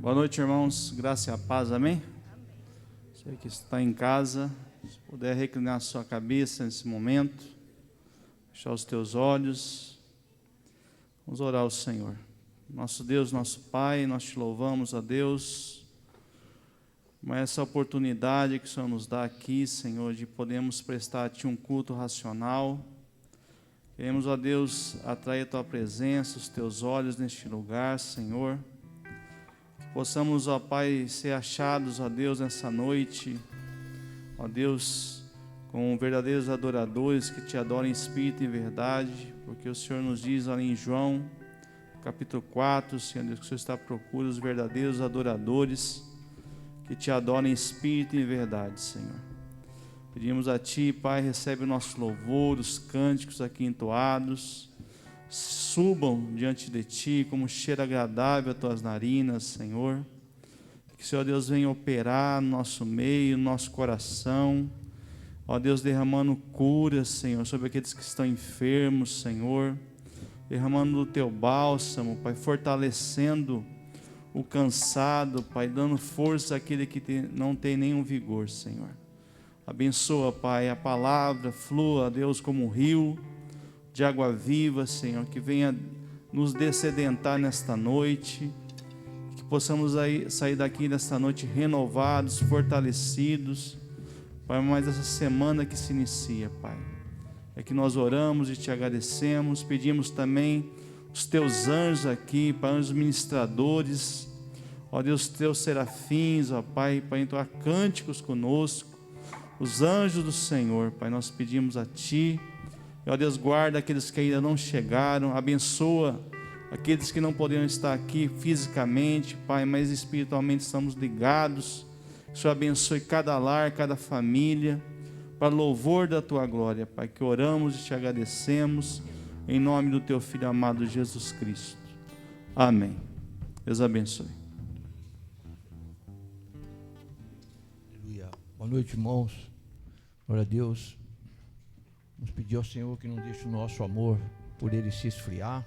Boa noite, irmãos. Graça e a paz, amém? Você que está em casa, se puder reclinar a sua cabeça nesse momento, fechar os teus olhos, vamos orar ao Senhor. Nosso Deus, nosso Pai, nós te louvamos, a Deus, mas essa oportunidade que o Senhor nos dá aqui, Senhor, de podermos prestar a Ti um culto racional. Queremos, ó Deus, atrair a Tua presença, os Teus olhos neste lugar, Senhor. Possamos, ó Pai, ser achados, ó Deus, nessa noite, ó Deus, com verdadeiros adoradores que Te adoram em espírito e em verdade, porque o Senhor nos diz ali em João, capítulo 4, Senhor Deus, que o Senhor está à procura dos verdadeiros adoradores que Te adoram em espírito e em verdade, Senhor. Pedimos a Ti, Pai, recebe o nosso louvor, os cânticos aqui entoados, subam diante de Ti como cheiro agradável a Tuas narinas, Senhor. Que, Senhor Deus, venha operar no nosso meio, no nosso coração. Ó Deus, derramando cura, Senhor, sobre aqueles que estão enfermos, Senhor. Derramando o Teu bálsamo, Pai, fortalecendo o cansado, Pai, dando força àquele que não tem nenhum vigor, Senhor. Abençoa, Pai, a palavra flua, Deus, como um rio de água viva, Senhor, que venha nos dessedentar nesta noite, que possamos sair daqui nesta noite renovados, fortalecidos, Pai, mais essa semana que se inicia, Pai. É que nós oramos e Te agradecemos, pedimos também os Teus anjos aqui, Pai, anjos ministradores, ó Deus, Teus serafins, ó Pai, para entoar cânticos conosco, os anjos do Senhor, Pai, nós pedimos a Ti. Ó Deus, guarda aqueles que ainda não chegaram, abençoa aqueles que não poderiam estar aqui fisicamente, Pai, mas espiritualmente estamos ligados. Que o Senhor abençoe cada lar, cada família, para louvor da Tua glória, Pai, que oramos e Te agradecemos, em nome do Teu Filho amado Jesus Cristo. Amém. Deus abençoe. Aleluia. Boa noite, irmãos. Glória a Deus. Vamos pedir ao Senhor que não deixe o nosso amor por Ele se esfriar.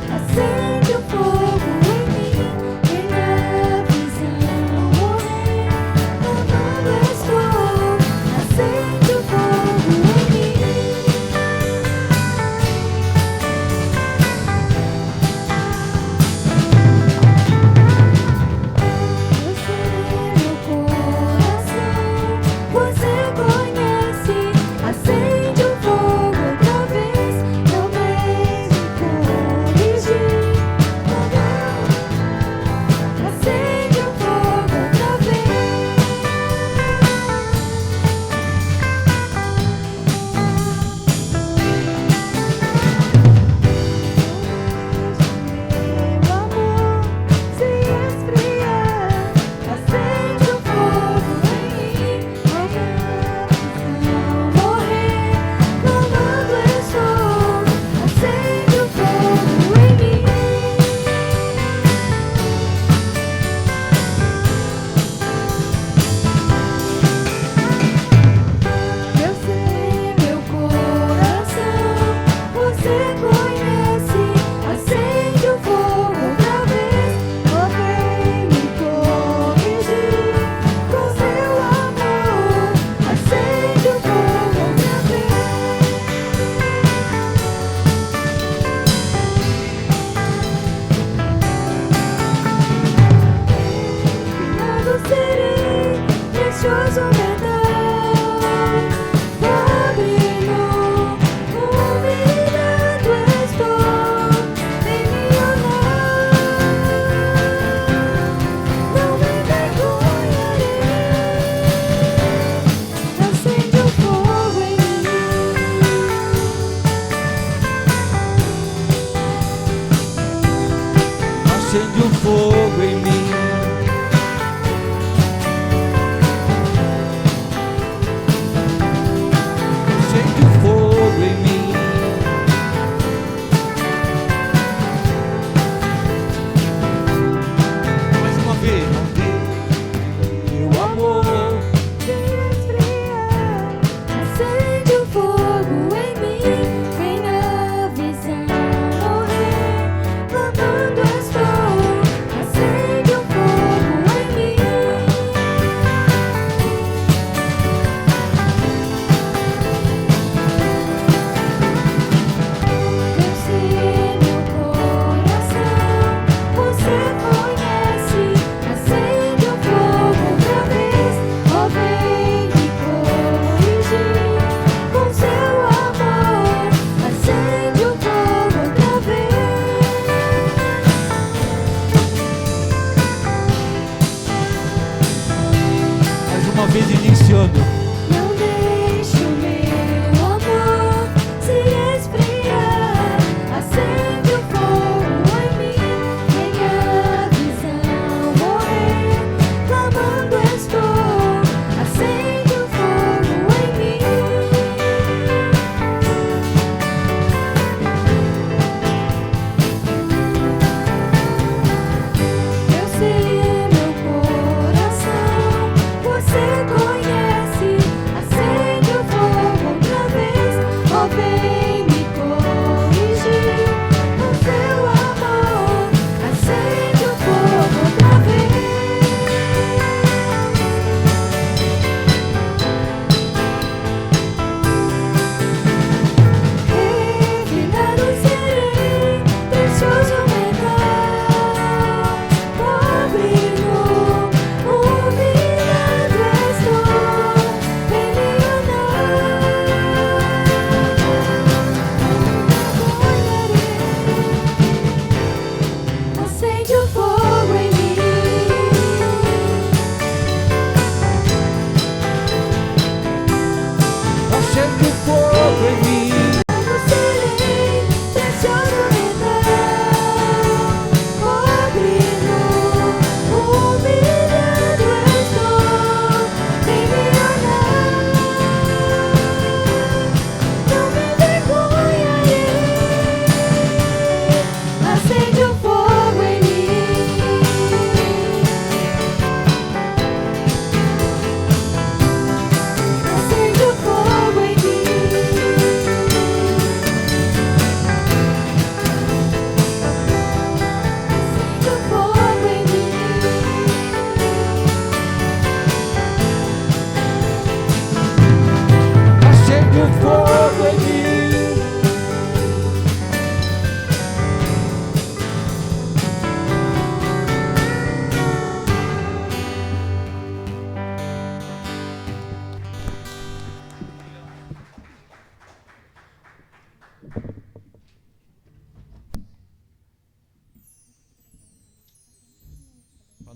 Acende o fogo em mim, minha visão.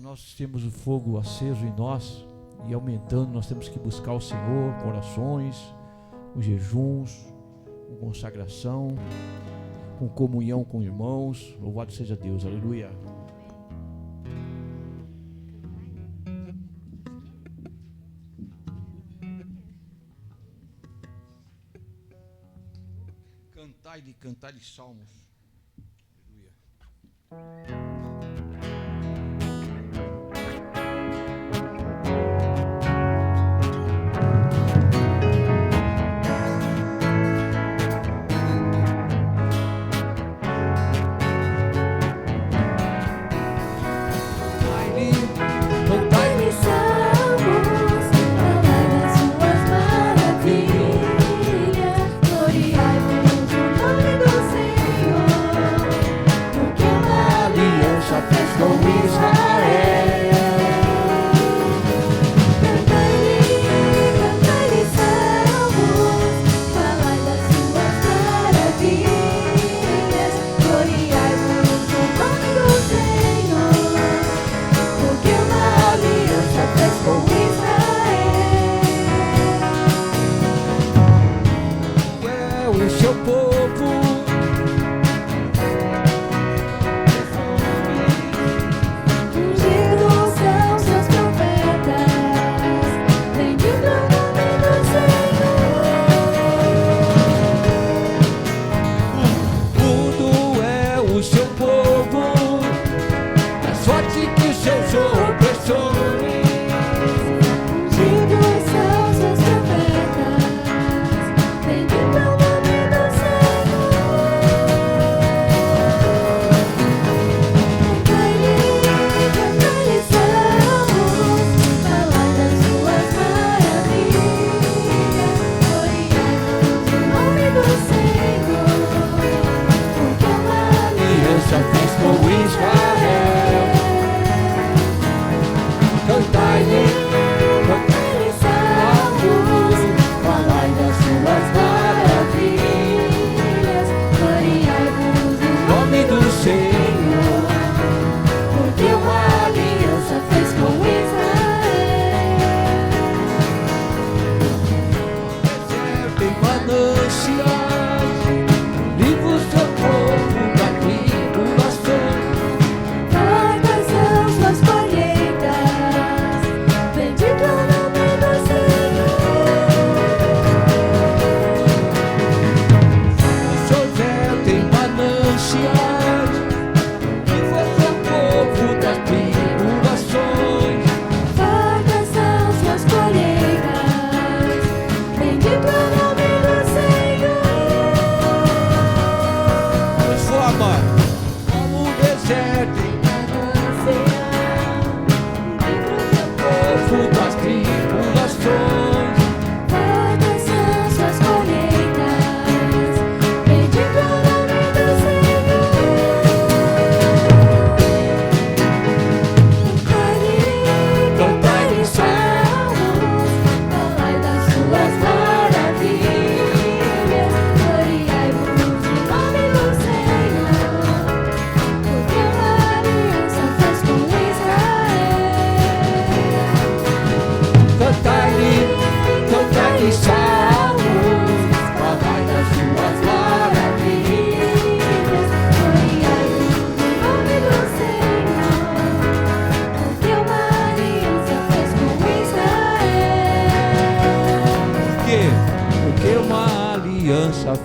nós temos o fogo aceso em nós e aumentando, nós temos que buscar o Senhor com orações, com jejuns, com consagração, com comunhão com irmãos. Louvado seja Deus, aleluia. Cantai de salmos. Aleluia.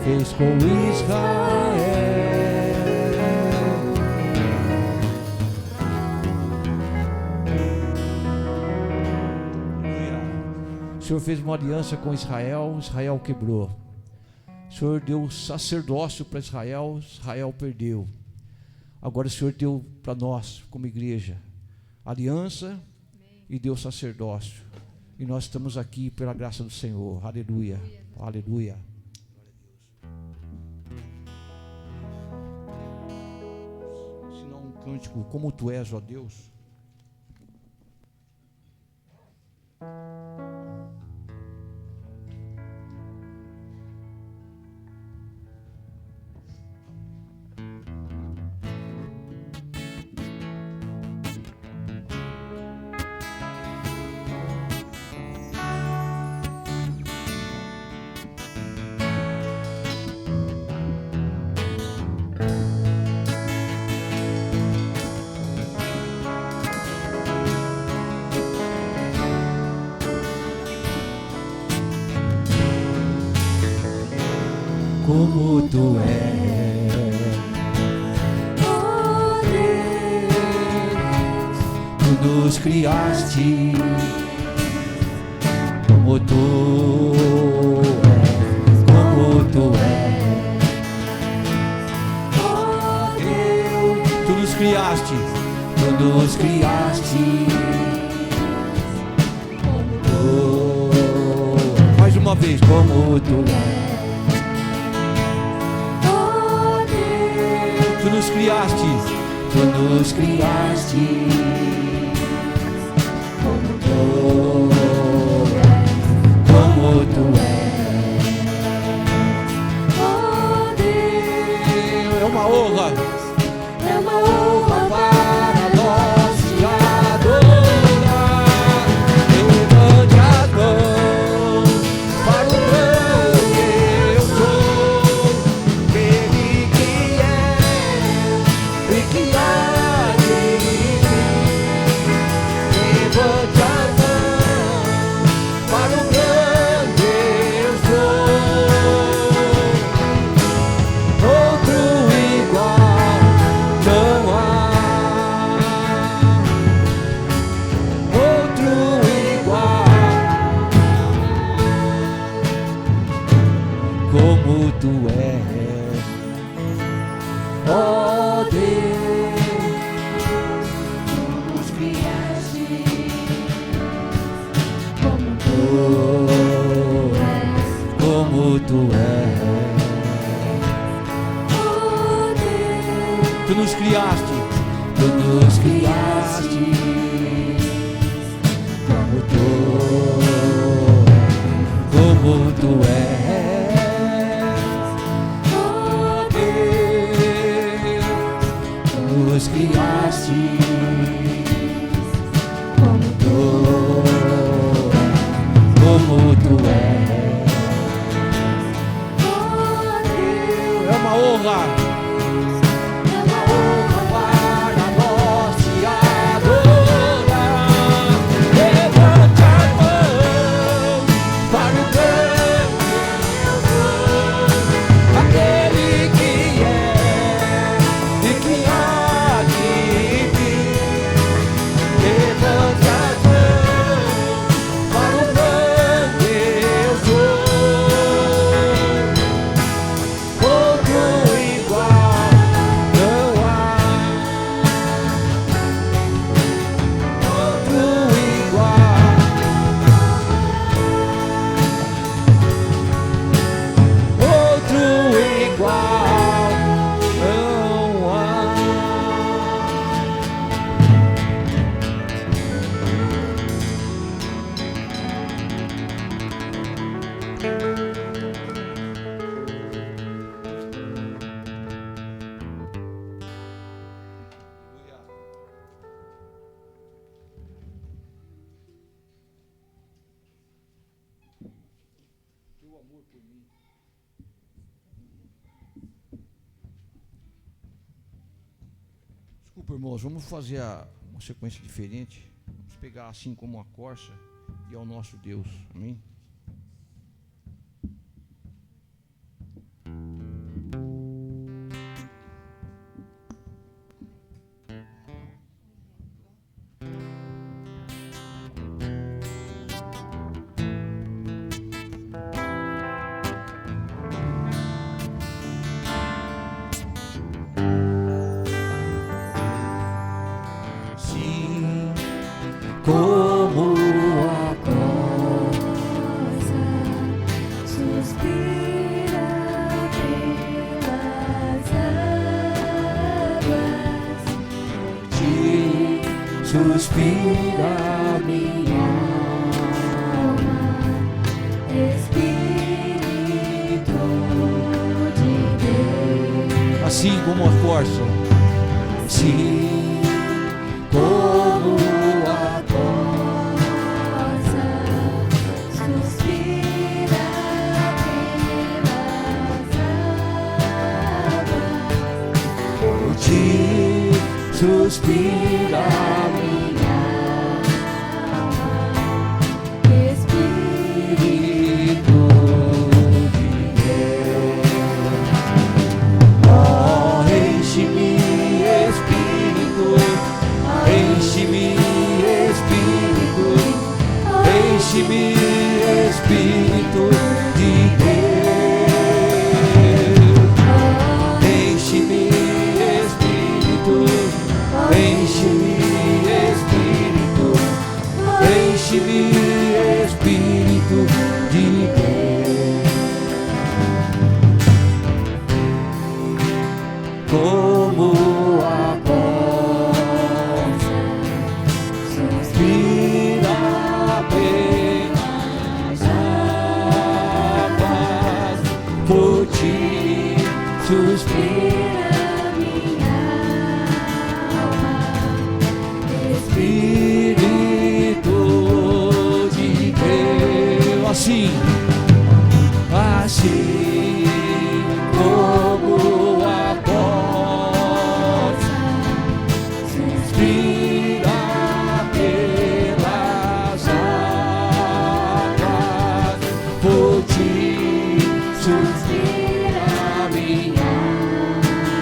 Fez com Israel. O Senhor fez uma aliança com Israel, Israel quebrou. O Senhor deu sacerdócio para Israel, Israel perdeu. Agora o Senhor deu para nós, como igreja, aliança e deu sacerdócio. E nós estamos aqui pela graça do Senhor. Aleluia. Aleluia. Cântico, como tu és, ó Deus. como tu és. Oh Deus, Tu nos criaste como tu és, como tu és. oh Deus, Tu nos criaste, tu nos criaste. Mais uma vez, como tu és. oh Deus, Tu nos criaste, tu nos criaste. Como tu és. oh Deus, É uma honra. é uma honra Para nós te adorar. Levante as mãos para o grande eu sou. Aquele que é e que há de vir. Levante as mãos para o grande eu sou. Outro igual não há. Outro igual como tu és. Oh Deus, tu nos criaste como tu és. oh Deus, Tu nos criaste, tu nos criaste como tu és. oh Deus, tu nos criaste como tu és. oh Deus, É uma honra. é uma honra Para nós te adorar. Levante as mãos para o grande eu sou. Aquele que é e que há de vir. Levante as mãos para o grande eu sou. Outro igual não há. Outro igual. Outro igual não há. Desculpa, irmãos, vamos fazer uma sequência diferente. Vamos pegar assim como a corça e ao nosso Deus. Amém? Sim, como a rosa suspira pelas águas, ti suspira minha alma, Espírito de Deus, assim como a corça. Sim, como a rosa suspira pelas águas, por ti suspira minha alma, Espírito Espírito de Deus. de Deus. Como a costa suspira pelas águas, por ti suspira minha alma, Espírito de Deus. Assim como a costa suspira pelas águas, por ti suspira minha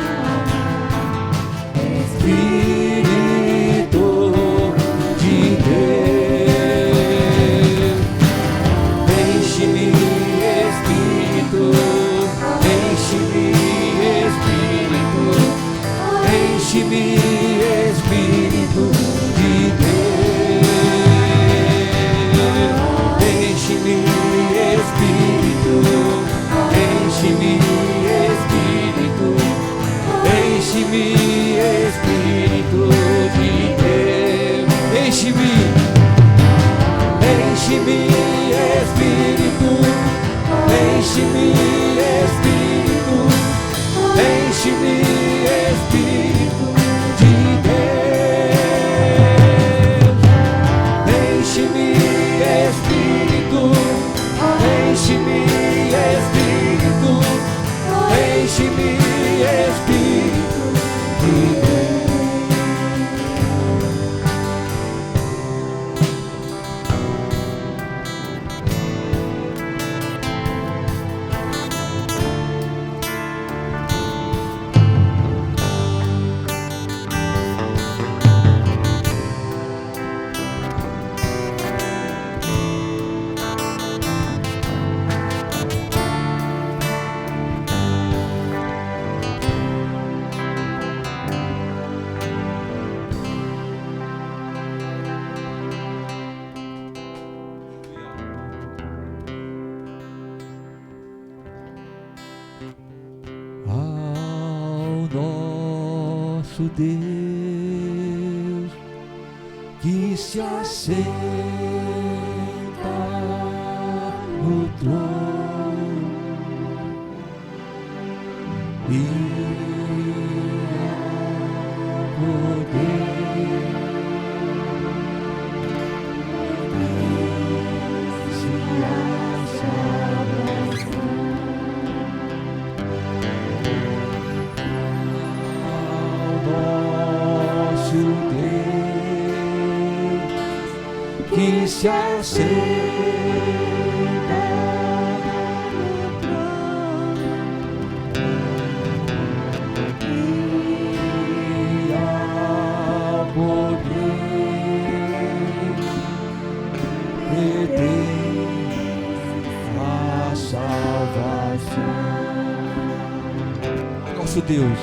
alma, Espírito de Deus. Enche-me, Espírito, enche-me, Espírito, enche-me, Espírito de Deus. Enche-me, Espírito, enche-me, Espírito, enche-me, Espírito de Deus. Enche-me, enche-me, Espírito, enche-me, Espírito, enche-me, Espírito de Deus. Enche-me, Espírito, enche-me, Espírito, enche-me, Espírito de Deus. Ao nosso Deus que se assenta no trono e ao poder se a salvação. Nosso Deus que se assenta no trono e ao poder retém a salvação. Nosso Deus.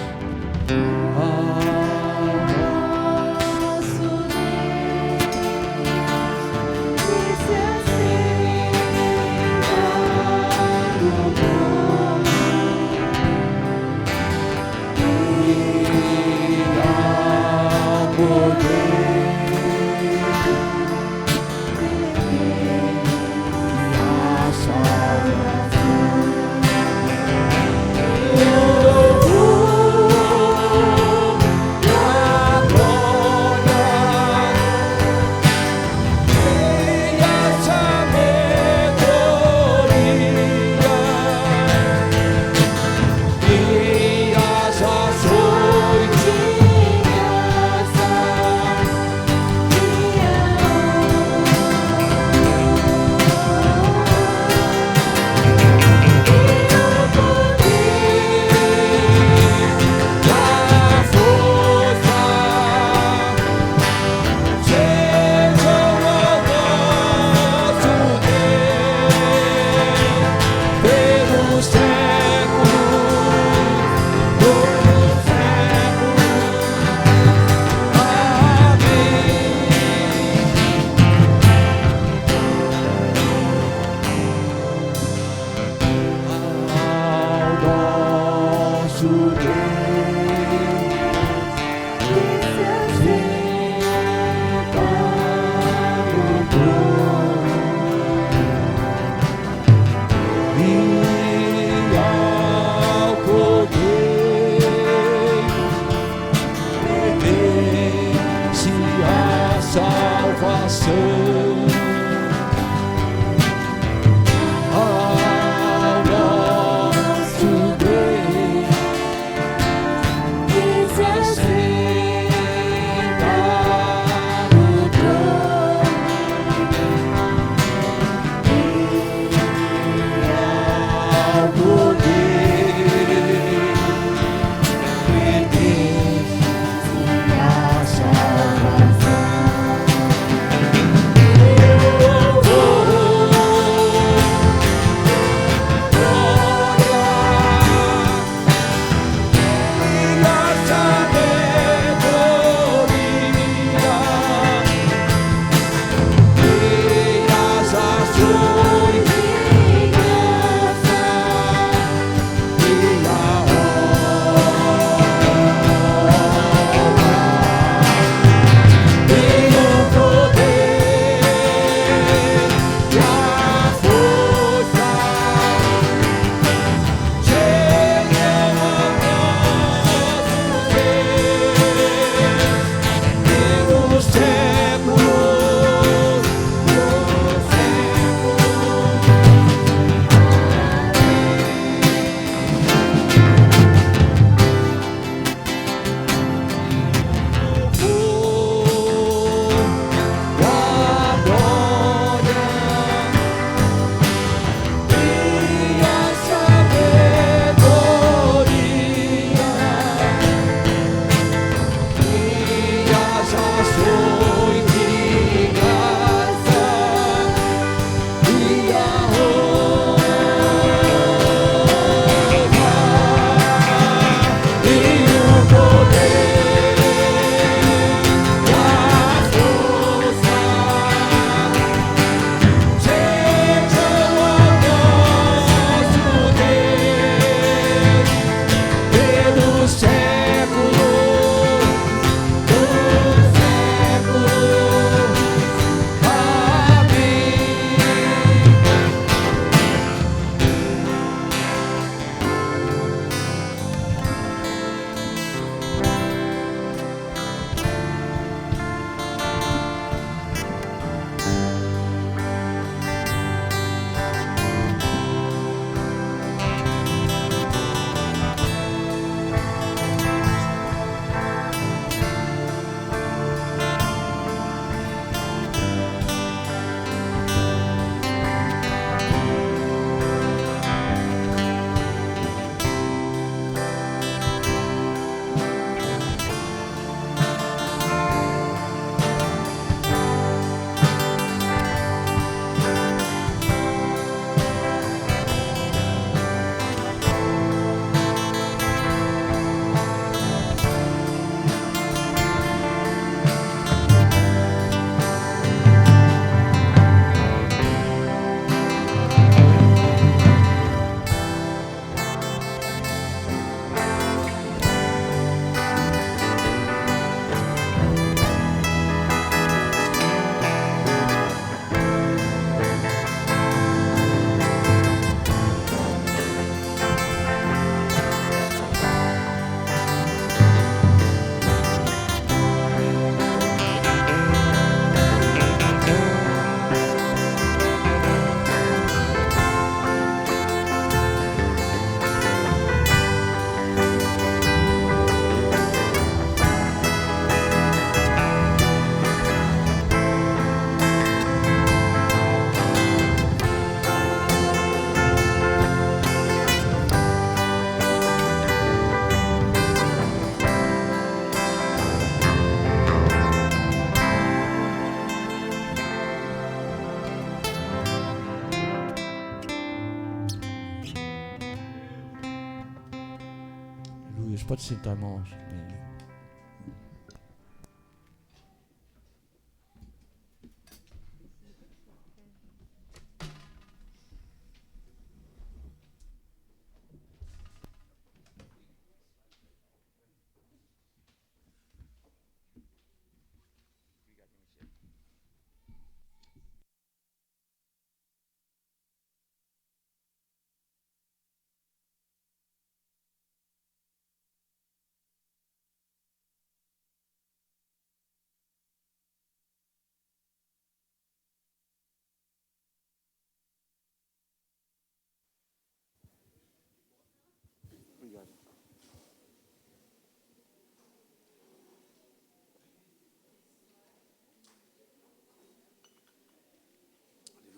Pode sentar, irmãos.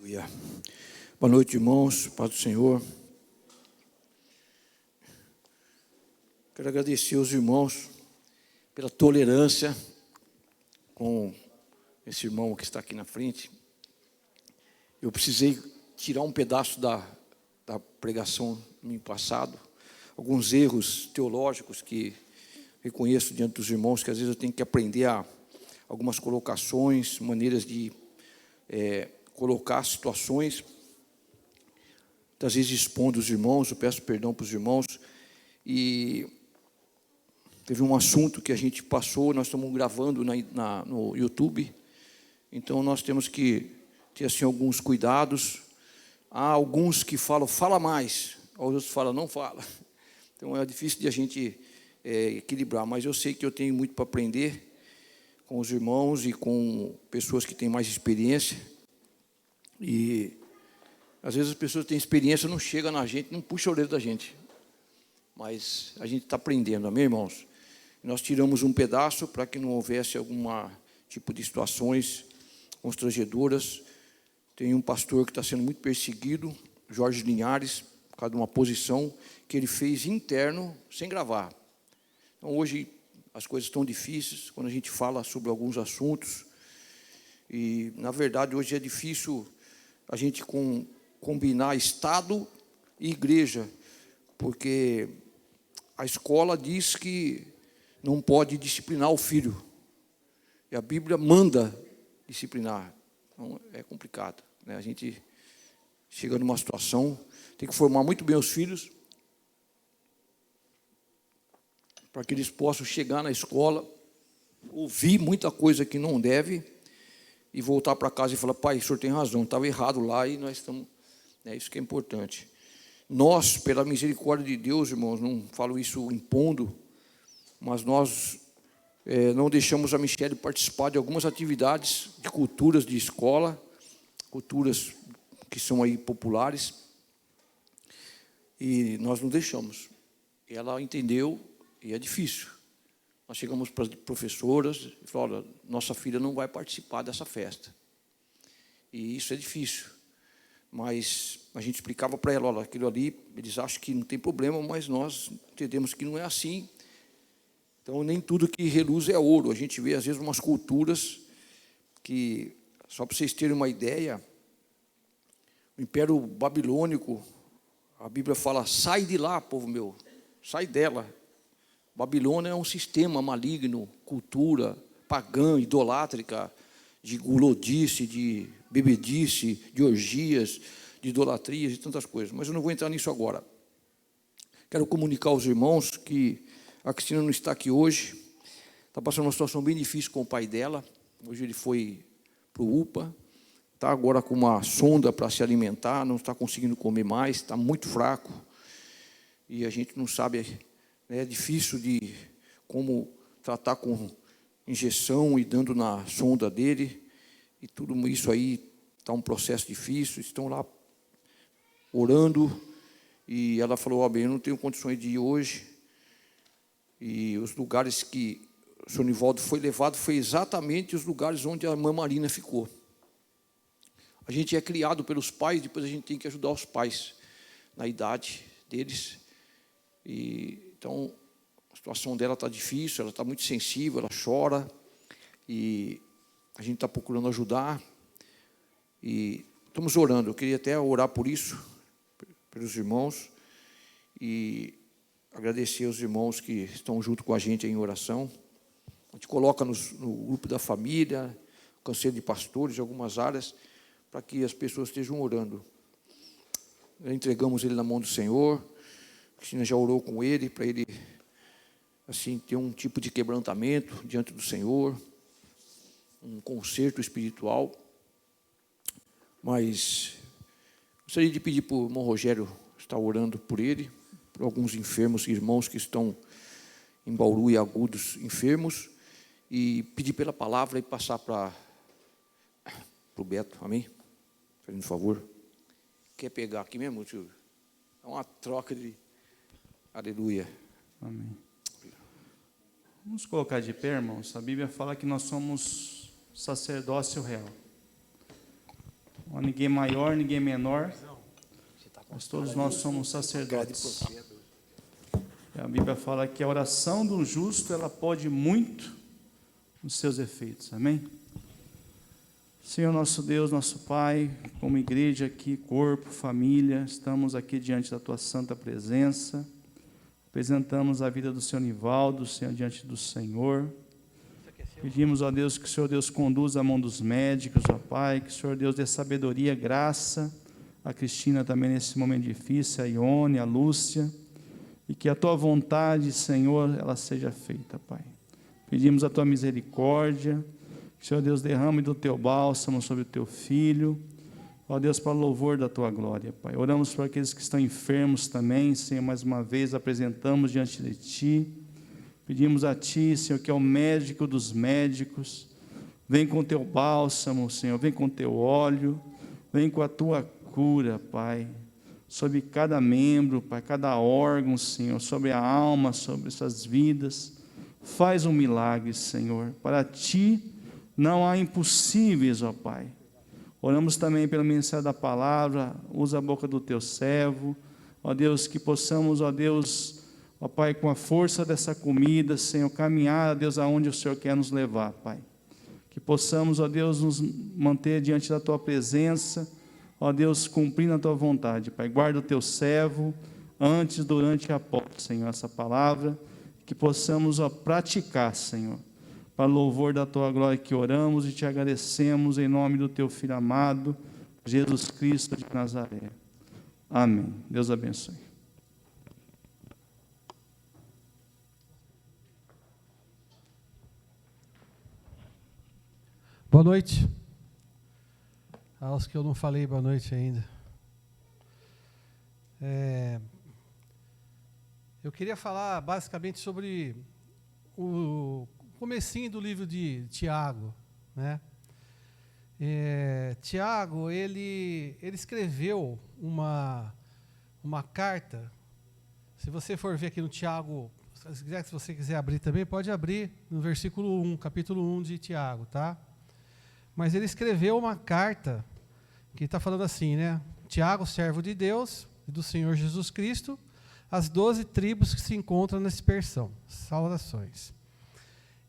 Aleluia. Boa noite, irmãos. Paz do Senhor. Quero agradecer aos irmãos pela tolerância com esse irmão que está aqui na frente. Eu precisei tirar um pedaço da pregação no ano passado, alguns erros teológicos que reconheço diante dos irmãos, que às vezes eu tenho que aprender algumas colocações, maneiras de colocar situações. Às vezes expondo os irmãos, eu peço perdão para os irmãos. E teve um assunto que a gente passou, nós estamos gravando no YouTube, então nós temos que ter assim, alguns cuidados. Há alguns que falam, fala mais, outros falam, não fala. Então é difícil de a gente equilibrar, mas eu sei que eu tenho muito para aprender com os irmãos e com pessoas que têm mais experiência. E às vezes as pessoas que têm experiência não chegam na gente, não puxam a orelha da gente. Mas a gente está aprendendo, amém, irmãos? Nós tiramos um pedaço para que não houvesse algum tipo de situações constrangedoras. Tem um pastor que está sendo muito perseguido, Jorge Linhares, por causa de uma posição que ele fez interno, sem gravar. Então, hoje, as coisas estão difíceis, quando a gente fala sobre alguns assuntos. E, na verdade, hoje é difícil a gente combinar Estado e igreja, porque a escola diz que não pode disciplinar o filho. E a Bíblia manda disciplinar. Então, é complicado, né? A gente chega numa situação, tem que formar muito bem os filhos, para que eles possam chegar na escola, ouvir muita coisa que não deve, e voltar para casa e falar, pai, o senhor tem razão, estava errado lá, e nós estamos... É isso que é importante. Nós, pela misericórdia de Deus, irmãos, não falo isso impondo, mas nós não deixamos a Michele participar de algumas atividades de culturas de escola, culturas que são aí populares, e nós não deixamos. Ela entendeu, e é difícil. Nós chegamos para as professoras e falamos, olha, nossa filha não vai participar dessa festa. E isso é difícil. Mas a gente explicava para ela, olha, aquilo ali, eles acham que não tem problema, mas nós entendemos que não é assim. Então, nem tudo que reluz é ouro. A gente vê, às vezes, umas culturas que, só para vocês terem uma ideia, o Império Babilônico, a Bíblia fala, sai de lá, povo meu, sai dela. Babilônia é um sistema maligno, cultura pagã, idolátrica, de gulodice, de bebedice, de orgias, de idolatrias e tantas coisas. Mas eu não vou entrar nisso agora. Quero comunicar aos irmãos que a Cristina não está aqui hoje, está passando uma situação bem difícil com o pai dela. Hoje ele foi para o UPA, está agora com uma sonda para se alimentar, não está conseguindo comer mais, está muito fraco. E a gente não sabe, né, é difícil de como tratar com injeção e dando na sonda dele. E tudo isso aí está um processo difícil, estão lá orando. E ela falou, ó, bem, eu não tenho condições de ir hoje. E os lugares que o senhor Nivaldo foi levado foi exatamente os lugares onde a irmã Marina ficou. A gente é criado pelos pais, depois a gente tem que ajudar os pais na idade deles. E então a situação dela está difícil, ela está muito sensível, ela chora. E a gente está procurando ajudar. E estamos orando. Eu queria até orar por isso, pelos irmãos. E agradecer aos irmãos que estão junto com a gente em oração. A gente coloca no grupo da família, conselho de pastores, de algumas áreas, para que as pessoas estejam orando. Entregamos ele na mão do Senhor. A Cristina já orou com ele, para ele assim, ter um tipo de quebrantamento diante do Senhor, um conserto espiritual. Mas gostaria de pedir para o irmão Rogério estar orando por ele, por alguns enfermos, irmãos que estão em Bauru e Agudos enfermos, e pedir pela palavra e passar para o Beto, amém? Fazendo um favor. Quer pegar aqui mesmo, tio? É uma troca de... Aleluia. Amém. Vamos colocar de pé, irmãos. A Bíblia fala que nós somos sacerdócio real. Não há ninguém maior, ninguém menor, mas todos nós somos sacerdotes. A Bíblia fala que a oração do justo, ela pode muito nos seus efeitos. Amém? Senhor nosso Deus, nosso Pai, como igreja aqui, corpo, família, estamos aqui diante da Tua santa presença, apresentamos a vida do Senhor Nivaldo, Senhor, diante do Senhor. Pedimos, ó Deus, que o Senhor Deus conduza a mão dos médicos, ó Pai, que o Senhor Deus dê sabedoria, graça, a Cristina também nesse momento difícil, a Ione, a Lúcia, e que a Tua vontade, Senhor, ela seja feita, Pai. Pedimos a Tua misericórdia, que o Senhor Deus derrame do Teu bálsamo sobre o Teu Filho, ó Deus, para louvor da Tua glória, Pai. Oramos por aqueles que estão enfermos também, Senhor, mais uma vez apresentamos diante de Ti. Pedimos a Ti, Senhor, que é o médico dos médicos, vem com o Teu bálsamo, Senhor, vem com o Teu óleo, vem com a Tua cura, Pai, sobre cada membro, Pai, cada órgão, Senhor, sobre a alma, sobre essas vidas. Faz um milagre, Senhor. Para Ti não há impossíveis, ó Pai. Oramos também pelo ministério da palavra, usa a boca do Teu servo, ó Deus, que possamos, ó Deus, ó Pai, com a força dessa comida, Senhor, caminhar, ó Deus, aonde o Senhor quer nos levar, Pai. Que possamos, ó Deus, nos manter diante da Tua presença, ó Deus, cumprindo a Tua vontade, Pai. Guarda o Teu servo, antes, durante e após, Senhor, essa palavra, que possamos, ó, praticar, Senhor, para louvor da Tua glória que oramos e Te agradecemos em nome do Teu Filho amado, Jesus Cristo de Nazaré. Amém. Deus abençoe. Boa noite. Aos que eu não falei boa noite ainda. Eu queria falar basicamente sobre o comecinho do livro de Tiago, né? Tiago, ele escreveu uma carta. Se você for ver aqui no Tiago, se você quiser abrir também, pode abrir no versículo 1, capítulo 1 de Tiago, tá? Mas ele escreveu uma carta que está falando assim, né? Tiago, servo de Deus e do Senhor Jesus Cristo, as 12 tribos que se encontram na dispersão. Saudações.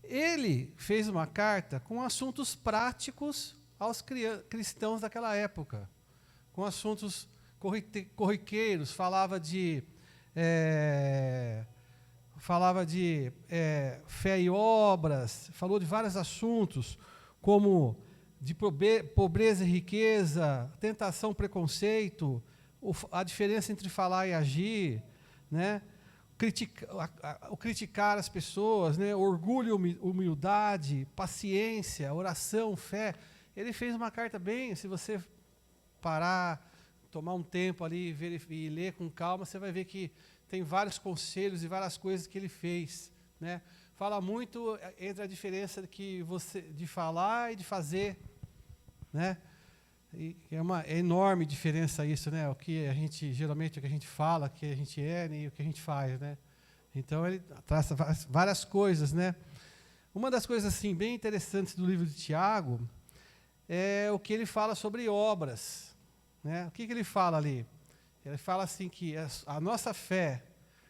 Ele fez uma carta com assuntos práticos aos cristãos daquela época, com assuntos corriqueiros, falava de fé e obras, falou de vários assuntos, como de pobreza e riqueza, tentação, preconceito, a diferença entre falar e agir, né? Criticar as pessoas, né? Orgulho, humildade, paciência, oração, fé. Ele fez uma carta bem, se você parar, tomar um tempo ali e ler com calma, você vai ver que tem vários conselhos e várias coisas que ele fez, né? Fala muito entre a diferença de falar e de fazer, né? E é uma enorme diferença isso, né? O que a gente geralmente o que a gente fala, o que a gente é e o que a gente faz, né? Então ele traça várias coisas, né? Uma das coisas assim bem interessantes do livro de Tiago é o que ele fala sobre obras, né? O que ele fala ali? Ele fala assim que a nossa fé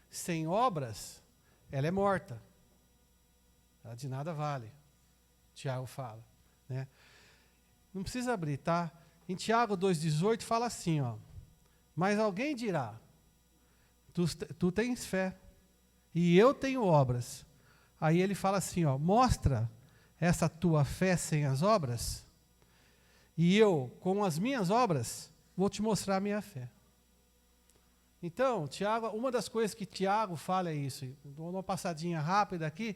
sem obras, ela é morta. Ela de nada vale. Tiago fala, né? Não precisa abrir, tá? Em Tiago 2,18 fala assim, ó. Mas alguém dirá, tu tens fé, e eu tenho obras. Aí ele fala assim, ó, mostra essa tua fé sem as obras, e eu, com as minhas obras, vou te mostrar a minha fé. Então, Tiago, uma das coisas que Tiago fala é isso. Dou uma passadinha rápida aqui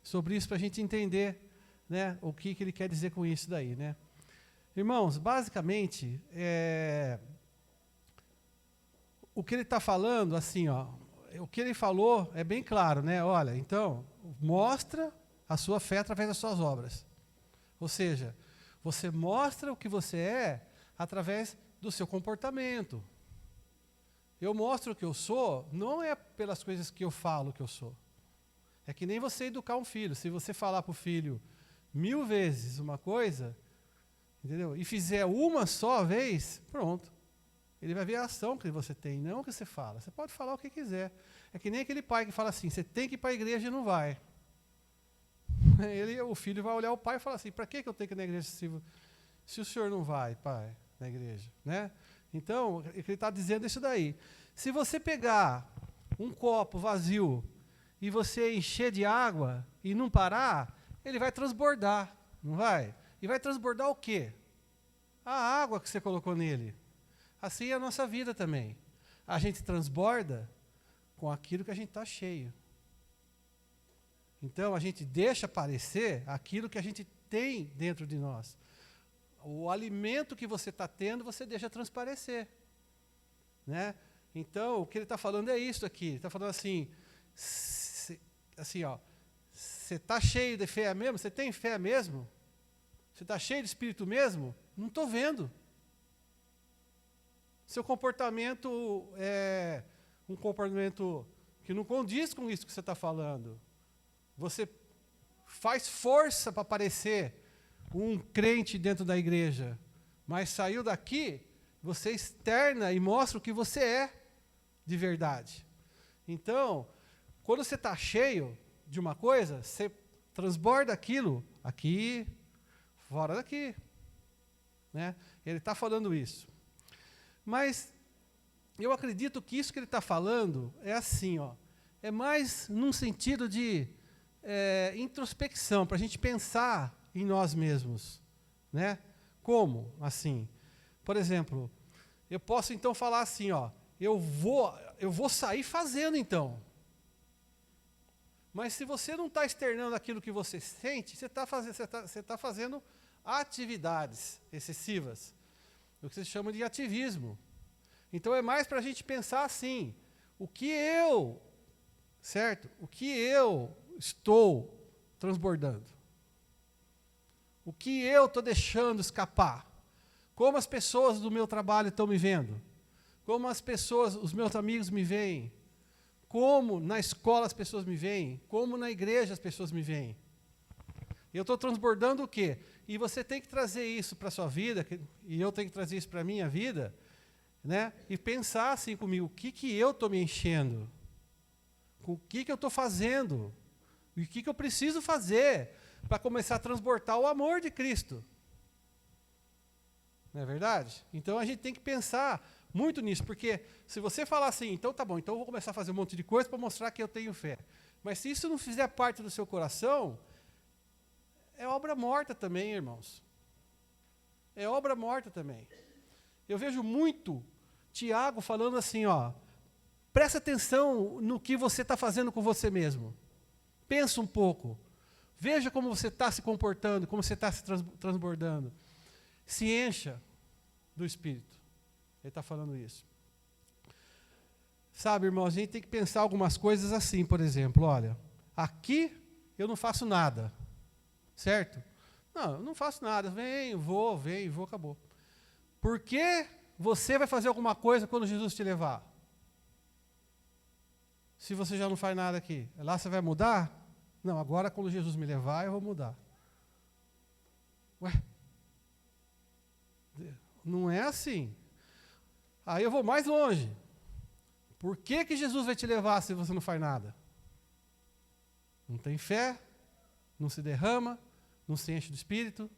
sobre isso para a gente entender, né, o que ele quer dizer com isso daí, né? Irmãos, basicamente, o que ele está falando, assim, ó, o que ele falou é bem claro, né? Olha, então, mostra a sua fé através das suas obras. Ou seja, você mostra o que você é através do seu comportamento. Eu mostro o que eu sou, não é pelas coisas que eu falo que eu sou. É que nem você educar um filho. Se você falar para o filho 1000 vezes uma coisa, entendeu? E fizer uma só vez, pronto. Ele vai ver a ação que você tem, não o que você fala. Você pode falar o que quiser. É que nem aquele pai que fala assim, você tem que ir para a igreja e não vai. O filho vai olhar o pai e falar assim, para que eu tenho que ir na igreja se o senhor não vai, pai, na igreja? Né? Então, ele está dizendo isso daí. Se você pegar um copo vazio e você encher de água e não parar, ele vai transbordar, não vai? E vai transbordar o quê? A água que você colocou nele. Assim é a nossa vida também. A gente transborda com aquilo que a gente está cheio. Então, a gente deixa aparecer aquilo que a gente tem dentro de nós. O alimento que você está tendo, você deixa transparecer. Né? Então, o que ele está falando é isso aqui. Ele está falando assim, você está cheio de fé mesmo? Você tem fé mesmo? Você está cheio de espírito mesmo? Não estou vendo. Seu comportamento é um comportamento que não condiz com isso que você está falando. Você faz força para parecer um crente dentro da igreja, mas saiu daqui, você externa e mostra o que você é de verdade. Então, quando você está cheio de uma coisa, você transborda aquilo aqui, fora daqui. Né? Ele está falando isso. Mas eu acredito que isso que ele está falando é assim, ó, é mais num sentido de introspecção, para a gente pensar em nós mesmos. Né? Como? Assim. Por exemplo, eu posso então falar assim, ó, eu vou sair fazendo então. Mas se você não está externando aquilo que você sente, você está fazendo atividades excessivas. O que se chama de ativismo. Então é mais para a gente pensar assim, o que eu estou transbordando? O que eu estou deixando escapar? Como as pessoas do meu trabalho estão me vendo? Como os meus amigos me veem? Como na escola as pessoas me veem? Como na igreja as pessoas me veem? Eu estou transbordando o quê? E você tem que trazer isso para a sua vida, e eu tenho que trazer isso para a minha vida, né? E pensar assim comigo, o que eu estou me enchendo? Com o que eu estou fazendo? E o que eu preciso fazer para começar a transbordar o amor de Cristo? Não é verdade? Então a gente tem que pensar muito nisso, porque se você falar assim, então tá bom, então eu vou começar a fazer um monte de coisa para mostrar que eu tenho fé. Mas se isso não fizer parte do seu coração, é obra morta também, irmãos. É obra morta também. Eu vejo muito Tiago falando assim, ó, presta atenção no que você está fazendo com você mesmo. Pensa um pouco. Veja como você está se comportando, como você está se transbordando. Se encha do Espírito. Ele está falando isso. Sabe, irmãos, a gente tem que pensar algumas coisas assim, por exemplo, olha, aqui eu não faço nada, certo? Não, eu não faço nada, venho, vou, acabou. Por que você vai fazer alguma coisa quando Jesus te levar? Se você já não faz nada aqui, lá você vai mudar? Não, agora quando Jesus me levar, eu vou mudar. Ué? Não é assim. Aí eu vou mais longe. Por que Jesus vai te levar se você não faz nada? Não tem fé, não se derrama, não se enche do Espírito,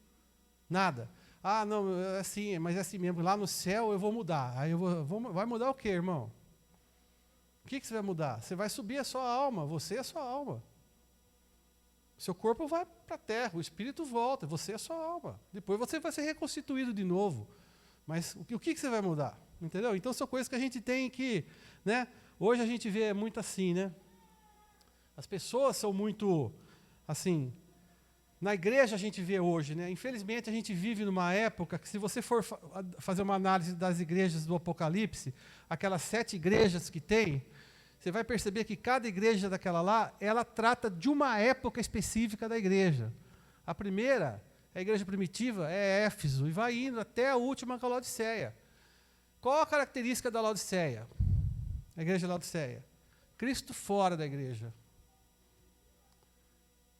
nada. Ah, não, é assim, mas é assim mesmo, lá no céu eu vou mudar. Aí vai mudar o quê, irmão? O que você vai mudar? Você vai subir a sua alma, você é a sua alma. Seu corpo vai para a terra, o Espírito volta, você é a sua alma. Depois você vai ser reconstituído de novo. Mas o que você vai mudar? Entendeu? Então são coisas que a gente tem que, né? Hoje a gente vê muito assim, né? As pessoas são muito, assim, na igreja a gente vê hoje, né? Infelizmente a gente vive numa época que se você for fazer uma análise das igrejas do Apocalipse, aquelas 7 igrejas que tem, você vai perceber que cada igreja daquela lá, ela trata de uma época específica da igreja. A primeira, a igreja primitiva, é Éfeso, e vai indo até a última, que é a Laodiceia. Qual a característica da Laodiceia? A igreja de Laodiceia? Cristo fora da igreja.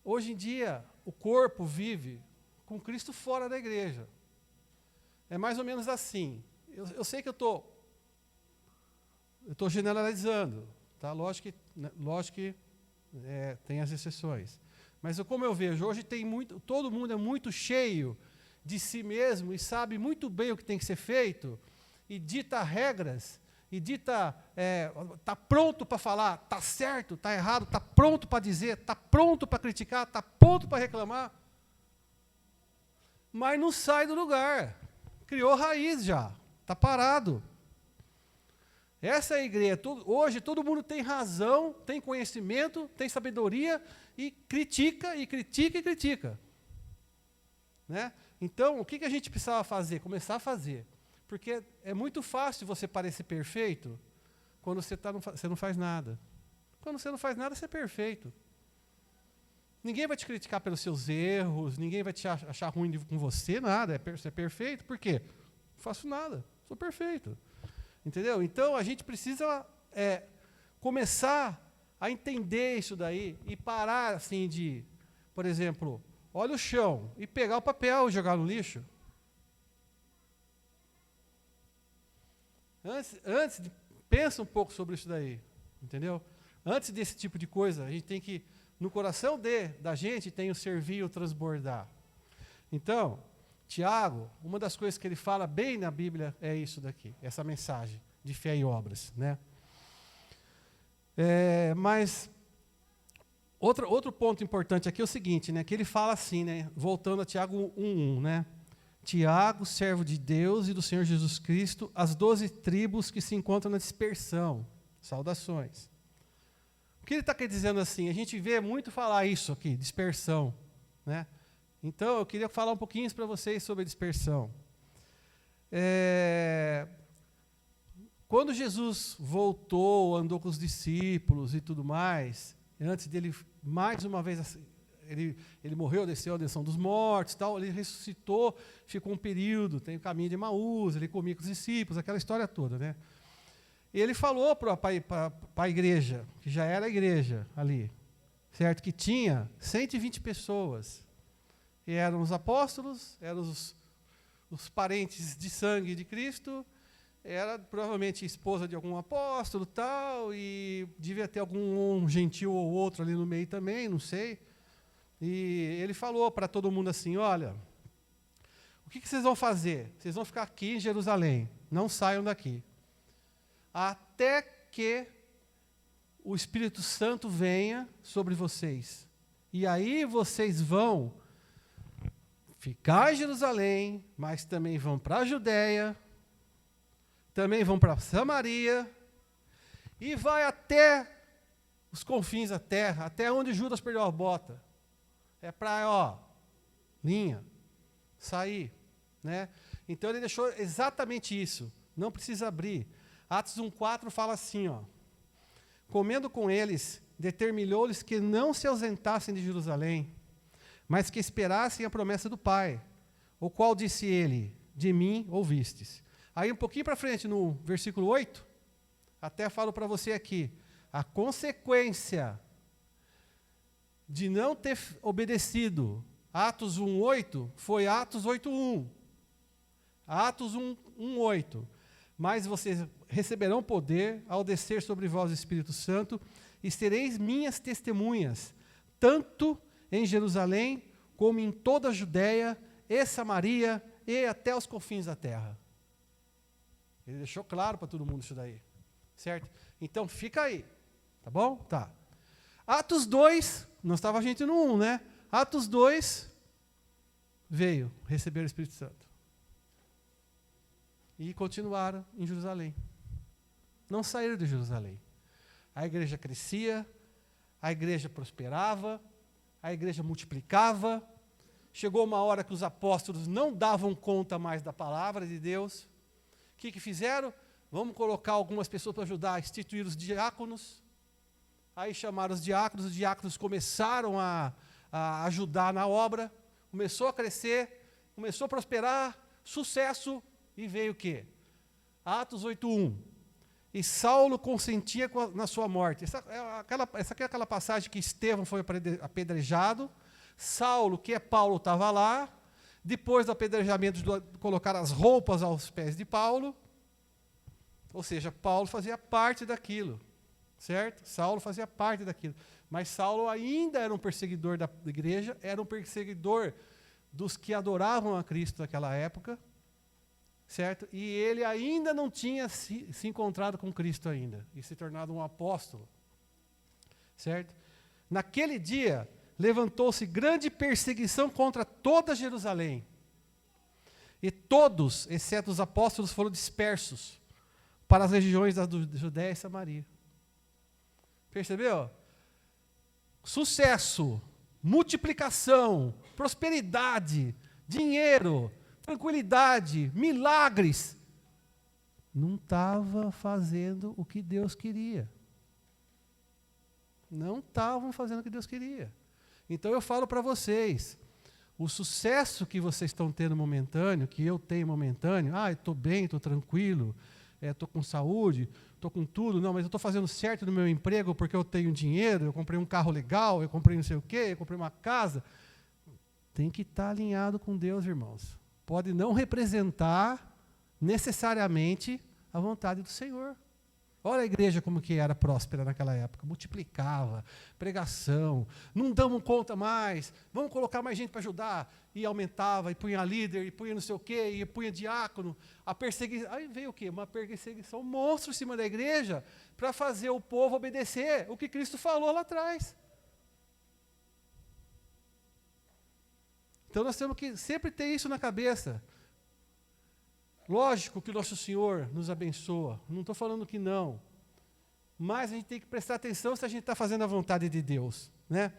Hoje em dia, o corpo vive com Cristo fora da igreja. É mais ou menos assim. Eu sei que eu estou eu estou generalizando, tá? Lógico que tem as exceções. Mas como eu vejo, hoje todo mundo é muito cheio de si mesmo e sabe muito bem o que tem que ser feito, e dita regras, e dita, está pronto para falar, está certo, está errado, está pronto para dizer, está pronto para criticar, está pronto para reclamar, mas não sai do lugar, criou raiz já, está parado. Essa é a igreja. Hoje todo mundo tem razão, tem conhecimento, tem sabedoria, e critica, e critica, e critica. Né? Então, o que a gente precisava fazer? Começar a fazer. Porque é muito fácil você parecer perfeito quando você não faz nada. Quando você não faz nada, você é perfeito. Ninguém vai te criticar pelos seus erros, ninguém vai te achar ruim com você, nada. Você é perfeito. Por quê? Não faço nada, sou perfeito. Entendeu? Então, a gente precisa começar a entender isso daí e parar assim de, por exemplo, olha o chão e pegar o papel e jogar no lixo. Pensa um pouco sobre isso daí, entendeu? Antes desse tipo de coisa, a gente tem que, no coração da gente, tem o servir e o transbordar. Então, Tiago, uma das coisas que ele fala bem na Bíblia é isso daqui, essa mensagem de fé e obras, né? Mas outro ponto importante aqui é o seguinte, né? Que ele fala assim, né? Voltando a Tiago 1:1, né? Tiago, servo de Deus e do Senhor Jesus Cristo, as 12 tribos que se encontram na dispersão. Saudações. O que ele está dizendo assim? A gente vê muito falar isso aqui, dispersão, né? Então, eu queria falar um pouquinho para vocês sobre a dispersão. Quando Jesus voltou, andou com os discípulos e tudo mais, antes dele, mais uma vez, ele morreu, desceu a descão dos mortos, tal, ele ressuscitou, ficou um período, tem o caminho de Emaús, ele comia com os discípulos, aquela história toda, né? E ele falou para a igreja, que já era a igreja ali, certo? Que tinha 120 pessoas. E eram os apóstolos, eram os parentes de sangue de Cristo, era provavelmente esposa de algum apóstolo, tal, e devia ter algum gentil ou outro ali no meio também, não sei. E ele falou para todo mundo assim, olha, o que vocês vão fazer? Vocês vão ficar aqui em Jerusalém, não saiam daqui, até que o Espírito Santo venha sobre vocês. E aí vocês vão ficar em Jerusalém, mas também vão para a Judéia, também vão para Samaria, e vai até os confins da terra, até onde Judas perdeu a bota. É para, linha, sair. Né? Então ele deixou exatamente isso, não precisa abrir. Atos 1:4 fala assim, comendo com eles, determinou-lhes que não se ausentassem de Jerusalém, mas que esperassem a promessa do Pai, o qual disse ele, de mim ouvistes. Aí um pouquinho para frente, no versículo 8, até falo para você aqui, a consequência de não ter obedecido Atos 1:8 foi Atos 8:1. Atos 1:8. Mas vocês receberão poder ao descer sobre vós o Espírito Santo e sereis minhas testemunhas, tanto em Jerusalém como em toda a Judéia e Samaria e até os confins da terra. Ele deixou claro para todo mundo isso daí, certo? Então fica aí, tá bom? Tá. Atos 2, nós estava a gente no 1, né? Atos 2, veio receber o Espírito Santo. E continuaram em Jerusalém. Não saíram de Jerusalém. A igreja crescia, a igreja prosperava, a igreja multiplicava. Chegou uma hora que os apóstolos não davam conta mais da palavra de Deus. O que fizeram? Vamos colocar algumas pessoas para ajudar a instituir os diáconos. Aí chamaram os diáconos começaram a ajudar na obra, começou a crescer, começou a prosperar, sucesso, e veio o quê? Atos 8:1. E Saulo consentia na sua morte. Essa aqui é aquela passagem que Estevão foi apedrejado, Saulo, que é Paulo, estava lá, depois do apedrejamento, colocaram as roupas aos pés de Paulo, Ou seja, Paulo fazia parte daquilo, certo? Saulo fazia parte daquilo. Mas Saulo ainda era um perseguidor da igreja, era um perseguidor dos que adoravam a Cristo naquela época, certo? E ele ainda não tinha se encontrado com Cristo ainda, e se tornado um apóstolo, certo? Naquele dia, levantou-se grande perseguição contra toda Jerusalém. E todos, exceto os apóstolos, foram dispersos para as regiões da Judéia e Samaria. Percebeu? Sucesso, multiplicação, prosperidade, dinheiro, tranquilidade, milagres. Não estava fazendo o que Deus queria. Não estavam fazendo o que Deus queria. Então eu falo para vocês, o sucesso que vocês estão tendo momentâneo, que eu tenho momentâneo, estou bem, estou tranquilo, estou com saúde, estou com tudo, não, mas eu estou fazendo certo no meu emprego porque eu tenho dinheiro, eu comprei um carro legal, eu comprei não sei o quê, eu comprei uma casa. Tem que estar alinhado com Deus, irmãos. Pode não representar necessariamente a vontade do Senhor. Olha a igreja como que era próspera naquela época, multiplicava, pregação, não damos conta mais, vamos colocar mais gente para ajudar, e aumentava, e punha líder, e punha não sei o quê, e punha diácono, a perseguição, aí veio o quê? Uma perseguição monstro em cima da igreja, para fazer o povo obedecer o que Cristo falou lá atrás. Então nós temos que sempre ter isso na cabeça. Lógico que o nosso Senhor nos abençoa, não estou falando que não, mas a gente tem que prestar atenção se a gente está fazendo a vontade de Deus, né?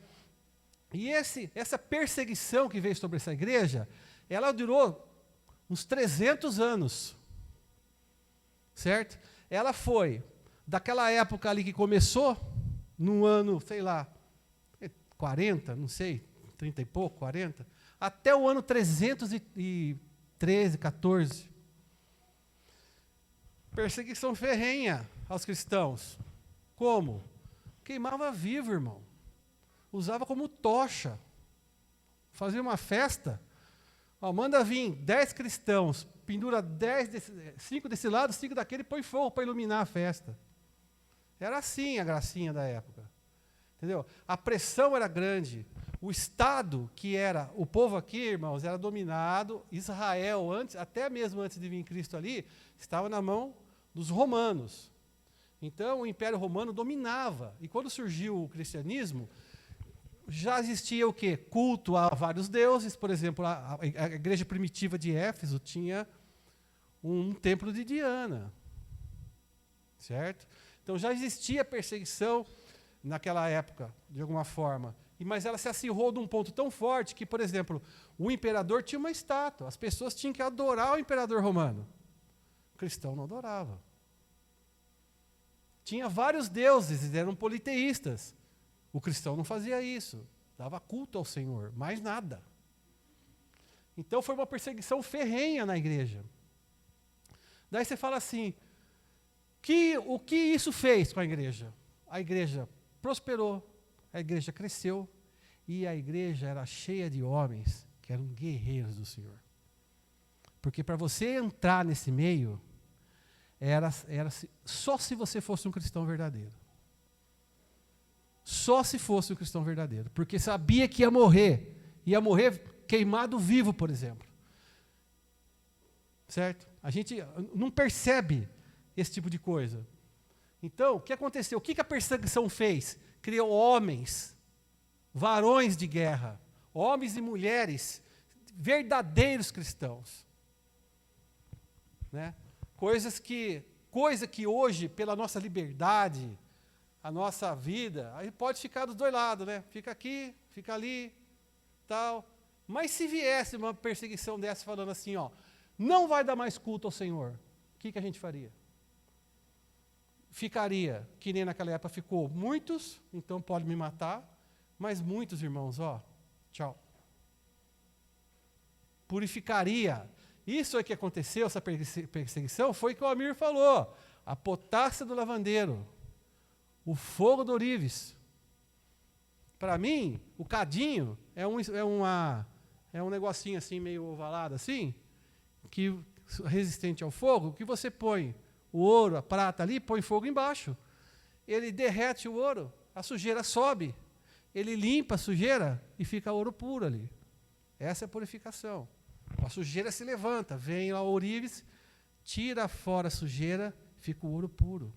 E essa perseguição que veio sobre essa igreja, ela durou uns 300 anos, certo? Ela foi daquela época ali que começou, no ano, sei lá, 40, não sei, 30 e pouco, 40, até o ano 313, 14. Perseguição ferrenha aos cristãos. Como? Queimava vivo, irmão. Usava como tocha. Fazia uma festa. Manda vir 10 cristãos, pendura 5 desse lado, 5 daquele, e põe fogo para iluminar a festa. Era assim a gracinha da época. Entendeu? A pressão era grande. O Estado, que era o povo aqui, irmãos, era dominado. Israel, até mesmo antes de vir Cristo ali, estava na mão dos romanos. Então, o Império Romano dominava. E quando surgiu o cristianismo, já existia o quê? Culto a vários deuses. Por exemplo, a igreja primitiva de Éfeso tinha um templo de Diana. Certo? Então, já existia perseguição naquela época, de alguma forma. Mas ela se acirrou de um ponto tão forte que, por exemplo, o imperador tinha uma estátua. As pessoas tinham que adorar o imperador romano. O cristão não adorava. Tinha vários deuses, eles eram politeístas. O cristão não fazia isso. Dava culto ao Senhor, mais nada. Então foi uma perseguição ferrenha na igreja. Daí você fala assim, o que isso fez com a igreja? A igreja prosperou, a igreja cresceu, e a igreja era cheia de homens que eram guerreiros do Senhor. Porque para você entrar nesse meio, era só se você fosse um cristão verdadeiro. Só se fosse um cristão verdadeiro. Porque sabia que ia morrer queimado vivo, por exemplo. Certo? A gente não percebe esse tipo de coisa. Então, o que aconteceu? O que a perseguição fez? Criou homens, varões de guerra, homens e mulheres, verdadeiros cristãos. Né? Coisa que hoje, pela nossa liberdade, a nossa vida, aí pode ficar dos dois lados, né? Fica aqui, fica ali, tal. Mas se viesse uma perseguição dessa falando assim, não vai dar mais culto ao Senhor, o que a gente faria? Ficaria, que nem naquela época ficou, muitos, então pode me matar, mas muitos, irmãos, tchau. Purificaria. Isso é que aconteceu, essa perseguição, foi que o Amir falou, a potássia do lavandeiro, o fogo do ourives. Para mim, o cadinho é um negocinho assim, meio ovalado assim, que resistente ao fogo, que você põe o ouro, a prata ali, põe fogo embaixo. Ele derrete o ouro, a sujeira sobe. Ele limpa a sujeira e fica ouro puro ali. Essa é a purificação. A sujeira se levanta, vem lá o ourives, tira fora a sujeira, fica o ouro puro.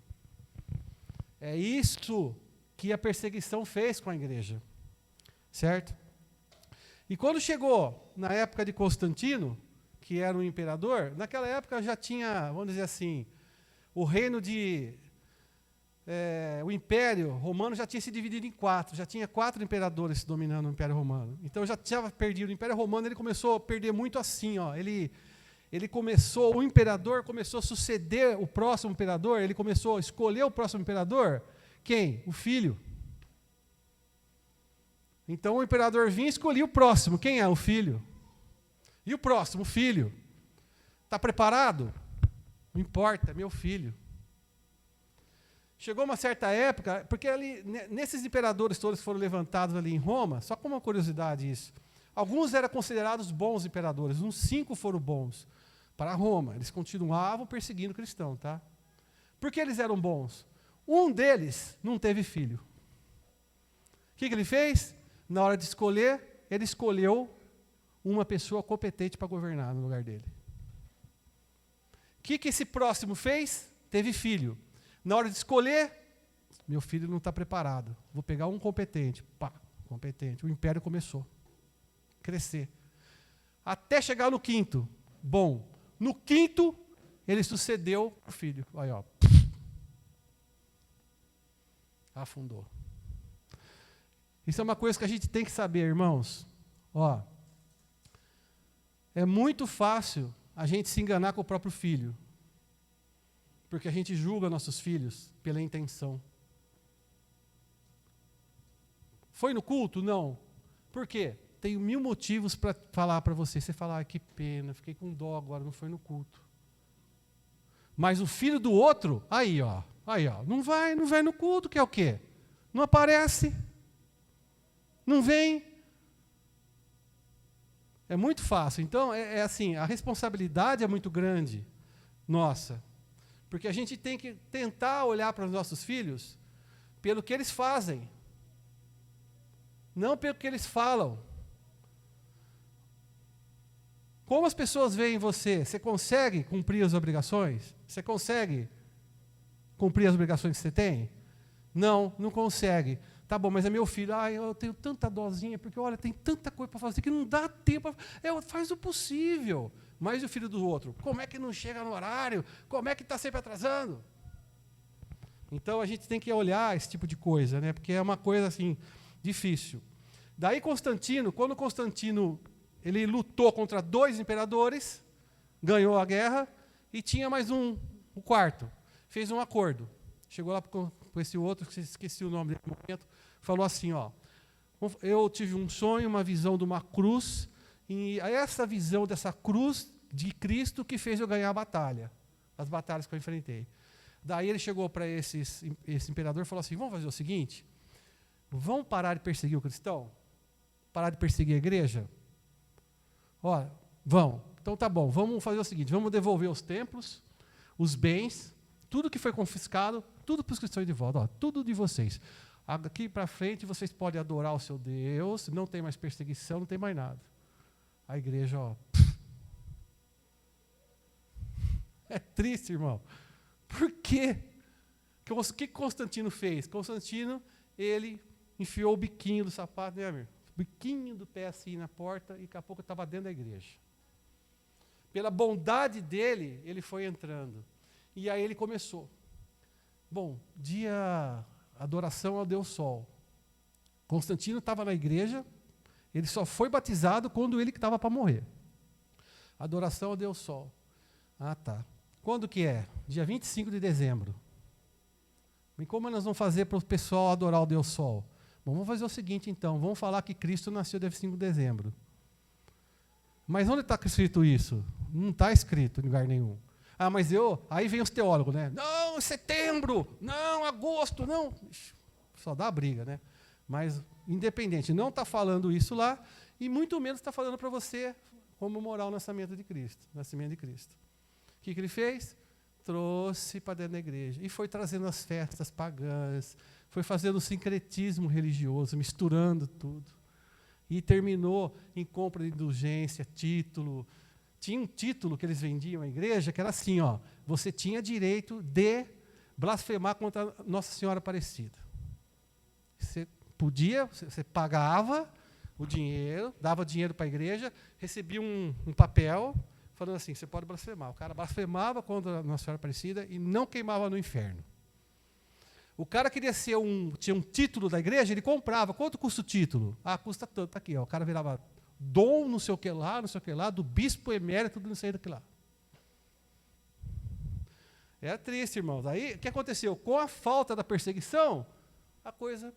É isso que a perseguição fez com a igreja. Certo? E quando chegou na época de Constantino, que era um imperador, naquela época já tinha, vamos dizer assim, o reino o Império Romano já tinha se dividido em 4, já tinha 4 imperadores dominando o Império Romano. Então já tinha perdido. O Império Romano, ele começou a perder muito assim, ó. O imperador começou a suceder o próximo imperador, ele começou a escolher o próximo imperador. Quem? O filho. Então o imperador vinha e escolhia o próximo. Quem é? O filho. E o próximo? O filho. Está preparado? Não importa, é meu filho. Chegou uma certa época, porque ali, nesses imperadores todos que foram levantados ali em Roma, só como uma curiosidade isso, alguns eram considerados bons imperadores, uns 5 foram bons para Roma. Eles continuavam perseguindo cristãos, tá? Por que eles eram bons? Um deles não teve filho. O que ele fez? Na hora de escolher, ele escolheu uma pessoa competente para governar no lugar dele. O que esse próximo fez? Teve filho. Na hora de escolher, meu filho não está preparado. Vou pegar um competente. Pá, competente. O império começou a crescer. Até chegar no 5º. Bom, no 5º, ele sucedeu o filho. Aí, ó. Afundou. Isso é uma coisa que a gente tem que saber, irmãos. Ó, é muito fácil a gente se enganar com o próprio filho. Porque a gente julga nossos filhos pela intenção. Foi no culto? Não. Por quê? Tenho 1000 motivos para falar para você. Você fala, que pena, fiquei com dó agora, não foi no culto. Mas o filho do outro, aí ó, não vai no culto, que é o quê? Não aparece, não vem. É muito fácil. Então, é assim, a responsabilidade é muito grande, nossa. Porque a gente tem que tentar olhar para os nossos filhos pelo que eles fazem, não pelo que eles falam. Como as pessoas veem você? Você consegue cumprir as obrigações? Você consegue cumprir as obrigações que você tem? Não consegue. Tá bom, mas é meu filho. Eu tenho tanta dosinha, porque olha, tem tanta coisa para fazer que não dá tempo. Faz o possível. Mas e o filho do outro? Como é que não chega no horário? Como é que está sempre atrasando? Então a gente tem que olhar esse tipo de coisa, né? Porque é uma coisa assim difícil. Daí quando Constantino ele lutou contra 2 imperadores, ganhou a guerra e tinha mais o 4º. Fez um acordo. Chegou lá com esse outro, que esqueci o nome dele no momento, falou assim, ó, eu tive um sonho, uma visão de uma cruz, e essa visão dessa cruz de Cristo que fez eu ganhar a batalha, as batalhas que eu enfrentei. Daí ele chegou para esse imperador e falou assim, vamos fazer o seguinte, vamos parar de perseguir o cristão? Parar de perseguir a igreja? Ó, vamos. Então tá bom, vamos fazer o seguinte, vamos devolver os templos, os bens, tudo que foi confiscado, tudo para os cristãos de volta, ó, tudo de vocês. Aqui para frente vocês podem adorar o seu Deus, não tem mais perseguição, não tem mais nada. A igreja, ó. É triste, irmão. Por quê? O que Constantino fez? Constantino, ele enfiou o biquinho do sapato, né, amigo? O biquinho do pé assim na porta e daqui a pouco estava dentro da igreja. Pela bondade dele, ele foi entrando. E aí ele começou. Bom, adoração ao Deus Sol. Constantino estava na igreja, ele só foi batizado quando ele estava para morrer. Adoração ao Deus Sol. Ah, tá. Quando que é? Dia 25 de dezembro. E como nós vamos fazer para o pessoal adorar o Deus Sol? Bom, vamos fazer o seguinte, então. Vamos falar que Cristo nasceu dia 25 de dezembro. Mas onde está escrito isso? Não está escrito em lugar nenhum. Ah, mas aí vem os teólogos, né? Não, setembro, não, agosto, não. Só dá briga, né? Mas, independente, não está falando isso lá, e muito menos está falando para você comemorar o nascimento de Cristo. O que ele fez? trouxe para dentro da igreja. E foi trazendo as festas pagãs, foi fazendo o sincretismo religioso, misturando tudo. E terminou em compra de indulgência, título. Tinha um título que eles vendiam à igreja, que era assim, ó, você tinha direito de blasfemar contra Nossa Senhora Aparecida. Você podia, você pagava o dinheiro, dava dinheiro para a igreja, recebia um papel falando assim, você pode blasfemar. O cara blasfemava contra Nossa Senhora Aparecida e não queimava no inferno. O cara queria tinha um título da igreja, ele comprava. Quanto custa o título? Ah, custa tanto, tá aqui, ó. O cara virava dom, não sei o que lá, do bispo emérito, não sei do que lá. Era triste, irmãos. Aí, o que aconteceu? Com a falta da perseguição, a coisa...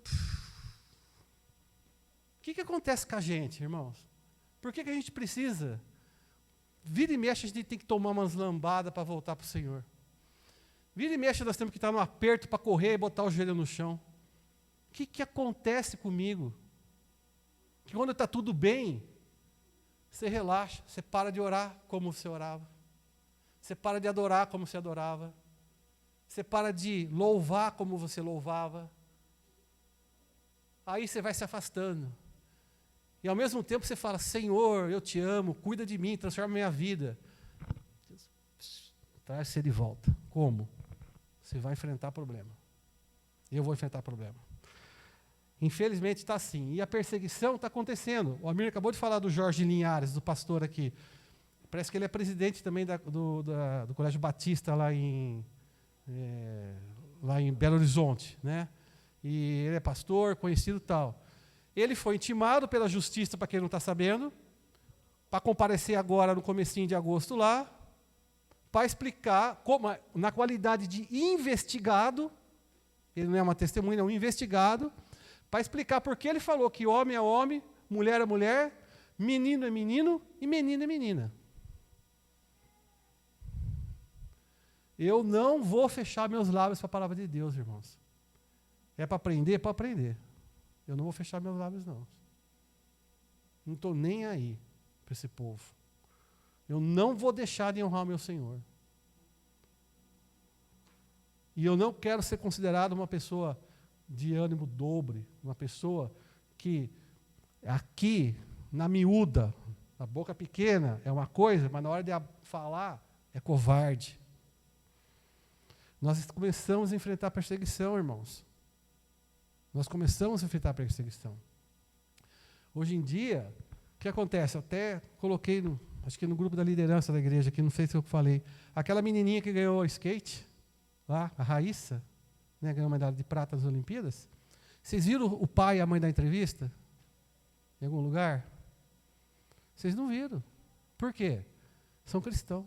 O que acontece com a gente, irmãos? Por que a gente precisa? Vira e mexe, a gente tem que tomar umas lambadas para voltar para o Senhor. Vira e mexe, nós temos que estar no aperto para correr e botar o joelho no chão. O que acontece comigo? Que quando está tudo bem, você relaxa, você para de orar como você orava. Você para de adorar como você adorava. Você para de louvar como você louvava. Aí você vai se afastando. E ao mesmo tempo você fala, Senhor, eu te amo, cuida de mim, transforma a minha vida. Traz você de volta. Como? Você vai enfrentar problema. Eu vou enfrentar problema. Infelizmente está assim. E a perseguição está acontecendo. O Amir acabou de falar do Jorge Linhares, do pastor aqui. Parece que ele é presidente também do Colégio Batista lá em Belo Horizonte, né? E ele é pastor, conhecido e tal. Ele foi intimado pela justiça, para quem não está sabendo, para comparecer agora no comecinho de agosto lá, para explicar, como, na qualidade de investigado, ele não é uma testemunha, é um investigado, para explicar por que ele falou que homem é homem, mulher é mulher, menino é menino e menina é menina. Eu não vou fechar meus lábios para a palavra de Deus, irmãos. É para aprender? Para aprender. Eu não vou fechar meus lábios, não. Não estou nem aí para esse povo. Eu não vou deixar de honrar o meu Senhor. E eu não quero ser considerado uma pessoa de ânimo dobre, uma pessoa que aqui, na miúda, na boca pequena, é uma coisa, mas na hora de falar, é covarde. Nós começamos a enfrentar perseguição, irmãos. Nós começamos a enfrentar perseguição. Hoje em dia, o que acontece? Eu até coloquei, acho que no grupo da liderança da igreja, que não sei se eu falei, aquela menininha que ganhou o skate, lá, a Raíssa, né, ganhou uma medalha de prata nas Olimpíadas. Vocês viram o pai e a mãe da entrevista? Em algum lugar? Vocês não viram. Por quê? São cristãos.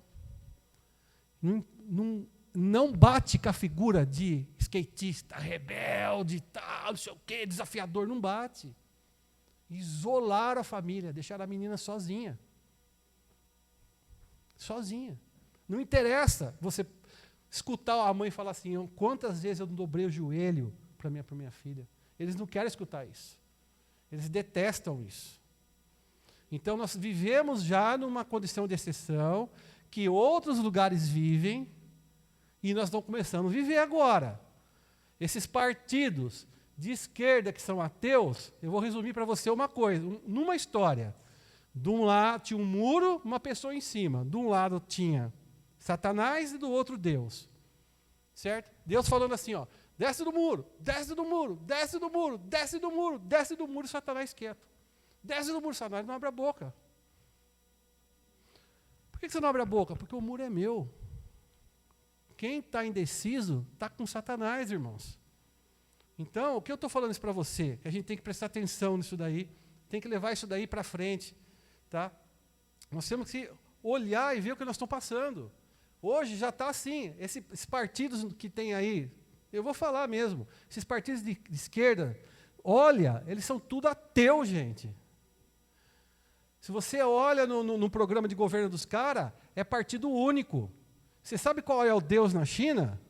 Não bate com a figura de skatista, rebelde, tal, não sei o quê, desafiador, não bate. Isolaram a família, deixaram a menina sozinha. Sozinha. Não interessa você escutar a mãe falar assim, quantas vezes eu não dobrei o joelho para minha filha. Eles não querem escutar isso. Eles detestam isso. Então nós vivemos já numa condição de exceção, que outros lugares vivem, e nós estamos começando a viver agora. Esses partidos de esquerda que são ateus, eu vou resumir para você uma coisa, numa história. De um lado tinha um muro, uma pessoa em cima. De um lado tinha Satanás e do outro Deus. Certo? Deus falando assim, ó, desce do muro, desce do muro, desce do muro, desce do muro, desce do muro, e Satanás quieto. Desce do muro, Satanás não abre a boca. Por que você não abre a boca? Porque o muro é meu. Quem está indeciso está com Satanás, irmãos. Então, o que eu estou falando isso para você? Que a gente tem que prestar atenção nisso daí, tem que levar isso daí para frente. Tá? Nós temos que olhar e ver o que nós estamos passando. Hoje já está assim, esses partidos que tem aí, eu vou falar mesmo, esses partidos de esquerda, olha, eles são tudo ateus, gente. Se você olha no programa de governo dos caras, é partido único. Você sabe qual é o Deus na China?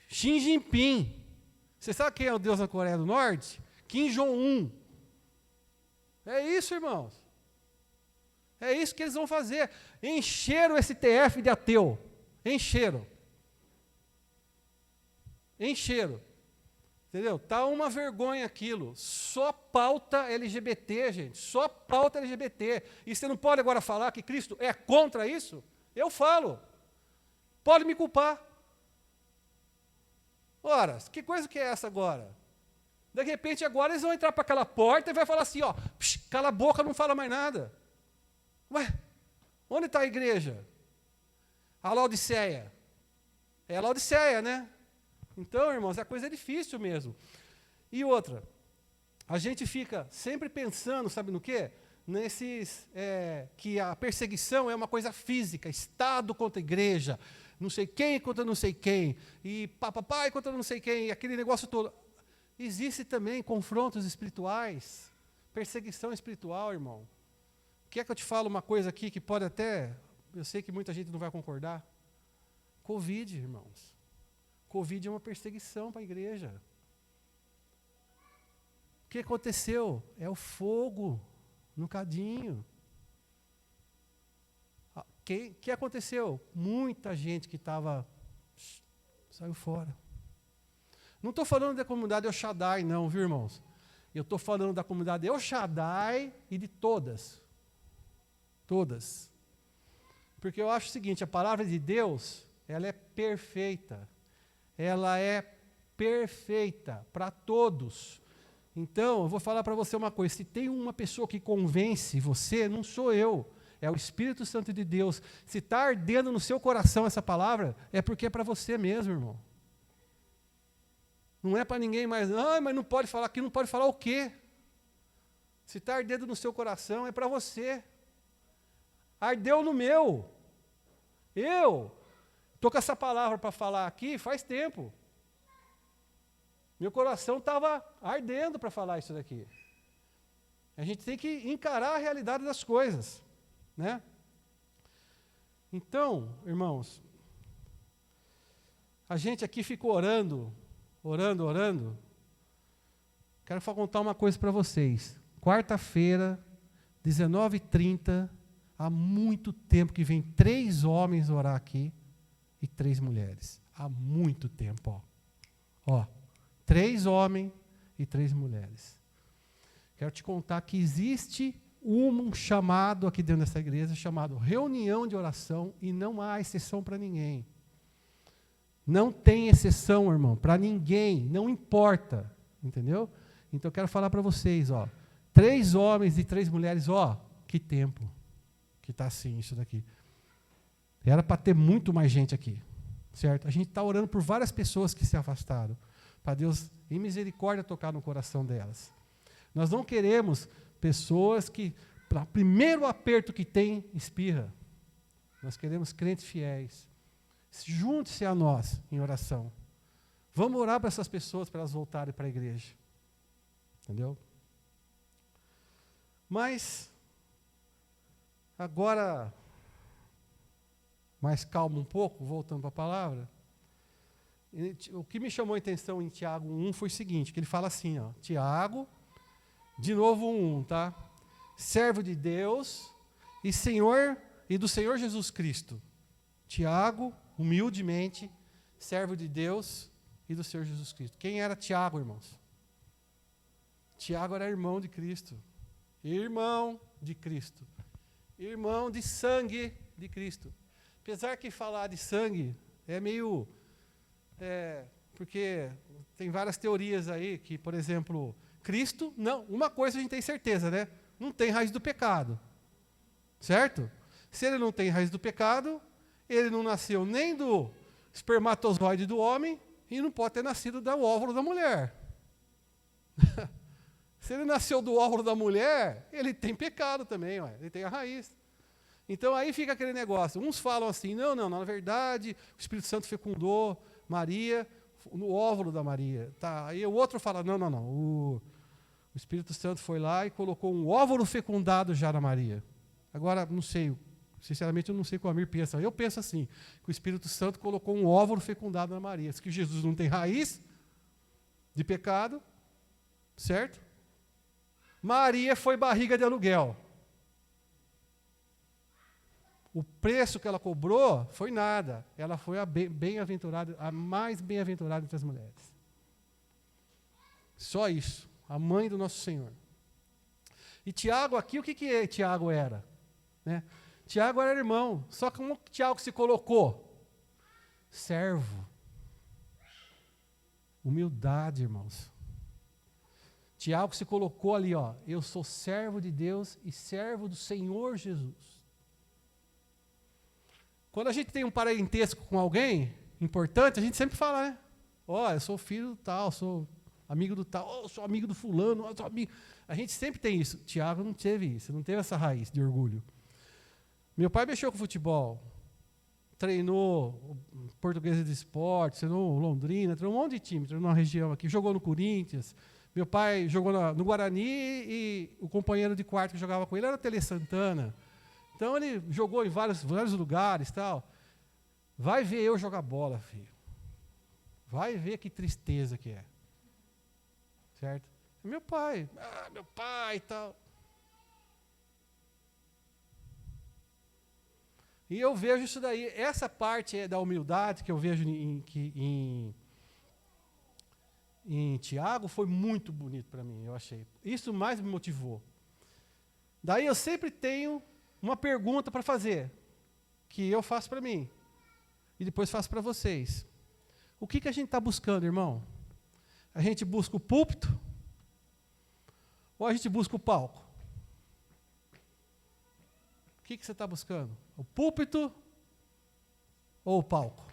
Xi Jinping. Você sabe quem é o Deus na Coreia do Norte? Kim Jong-un. É isso, irmãos. É isso que eles vão fazer. Encheram o STF de ateu. Encheram. Entendeu? Tá uma vergonha aquilo. Só pauta LGBT, gente. Só pauta LGBT. E você não pode agora falar que Cristo é contra isso? Eu falo. Pode me culpar. Ora, que coisa que é essa agora? De repente agora eles vão entrar para aquela porta e vai falar assim, ó, cala a boca, não fala mais nada. Ué, onde está a igreja? A Laodiceia. É a Laodiceia, né? Então, irmãos, a coisa é difícil mesmo. E outra, a gente fica sempre pensando, sabe no quê? Que a perseguição é uma coisa física, Estado contra igreja, não sei quem contra não sei quem, e papai contra não sei quem, aquele negócio todo. Existe também confrontos espirituais, perseguição espiritual, irmão. Quer que eu te fale uma coisa aqui que pode até, eu sei que muita gente não vai concordar? Covid, irmãos. Covid é uma perseguição para a igreja. O que aconteceu? É o fogo no cadinho. O que aconteceu? Muita gente que estava saiu fora. Não estou falando da comunidade El Shaddai, não, viu, irmãos? Eu estou falando da comunidade El Shaddai e de todas. Todas. Porque eu acho o seguinte, a palavra de Deus, ela é perfeita. Ela é perfeita para todos. Então, eu vou falar para você uma coisa, se tem uma pessoa que convence você, não sou eu, é o Espírito Santo de Deus. Se está ardendo no seu coração essa palavra, é porque é para você mesmo, irmão. Não é para ninguém mais, mas não pode falar aqui, não pode falar o quê? Se está ardendo no seu coração, é para você. Ardeu no meu. Eu estou com essa palavra para falar aqui faz tempo. Meu coração estava ardendo para falar isso daqui. A gente tem que encarar a realidade das coisas, né? Então, irmãos, a gente aqui ficou orando. Quero contar uma coisa para vocês. Quarta-feira, 19h30, há muito tempo que vem 3 homens orar aqui e 3 mulheres. Há muito tempo, ó. 3 homens e 3 mulheres. Quero te contar que existe um chamado aqui dentro dessa igreja, chamado reunião de oração, e não há exceção para ninguém. Não tem exceção, irmão, para ninguém, não importa, entendeu? Então eu quero falar para vocês, ó, 3 homens e 3 mulheres, ó, que tempo que está assim isso daqui. Era para ter muito mais gente aqui, certo? A gente está orando por várias pessoas que se afastaram, para Deus, em misericórdia, tocar no coração delas. Nós não queremos pessoas que, para o primeiro aperto que tem, espirra. Nós queremos crentes fiéis. Junte-se a nós em oração. Vamos orar para essas pessoas, para elas voltarem para a igreja. Entendeu? Mas, agora, mais calmo um pouco, voltando para a palavra, o que me chamou a atenção em Tiago 1 foi o seguinte, que ele fala assim, ó, Tiago, de novo 1, tá? Servo de Deus e Senhor e do Senhor Jesus Cristo. Tiago, humildemente, servo de Deus e do Senhor Jesus Cristo. Quem era Tiago, irmãos? Tiago era irmão de Cristo. Irmão de Cristo. Irmão de sangue de Cristo. Apesar que falar de sangue é meio... porque tem várias teorias aí que, por exemplo, Cristo, não, uma coisa a gente tem certeza, né? Não tem raiz do pecado. Certo? Se ele não tem raiz do pecado, ele não nasceu nem do espermatozoide do homem e não pode ter nascido do óvulo da mulher. Se ele nasceu do óvulo da mulher, ele tem pecado também, ué, ele tem a raiz. Então aí fica aquele negócio. Uns falam assim, não, na verdade, o Espírito Santo fecundou Maria no óvulo da Maria. Tá, aí o outro fala, não. O Espírito Santo foi lá e colocou um óvulo fecundado já na Maria. Agora, não sei, sinceramente eu não sei o que o Amir pensa. Eu penso assim, que o Espírito Santo colocou um óvulo fecundado na Maria. Que Jesus não tem raiz de pecado, certo? Maria foi barriga de aluguel. O preço que ela cobrou foi nada. Ela foi a bem-aventurada, a mais bem-aventurada entre as mulheres. Só isso. A mãe do nosso Senhor. E Tiago aqui, o que Tiago era? Né? Tiago era irmão. Só que como Tiago se colocou? Servo. Humildade, irmãos. Tiago se colocou ali, ó. Eu sou servo de Deus e servo do Senhor Jesus. Quando a gente tem um parentesco com alguém importante, a gente sempre fala, né? Ó, eu sou filho do tal, sou amigo do tal, sou amigo do fulano, sou amigo. A gente sempre tem isso. Tiago não teve isso, não teve essa raiz de orgulho. Meu pai mexeu com futebol, treinou Portuguesa de Esportes, treinou Londrina, treinou um monte de time, treinou na região aqui, jogou no Corinthians. Meu pai jogou no Guarani e o companheiro de quarto que jogava com ele era o Tele Santana. Então ele jogou em vários lugares e tal. Vai ver eu jogar bola, filho. Vai ver que tristeza que é. Certo? Meu pai e tal. E eu vejo isso daí. Essa parte da humildade que eu vejo em Tiago foi muito bonito para mim, eu achei. Isso mais me motivou. Daí eu sempre tenho uma pergunta para fazer, que eu faço para mim, e depois faço para vocês. O que a gente está buscando, irmão? A gente busca o púlpito? Ou a gente busca o palco? O que você está buscando? O púlpito ou o palco?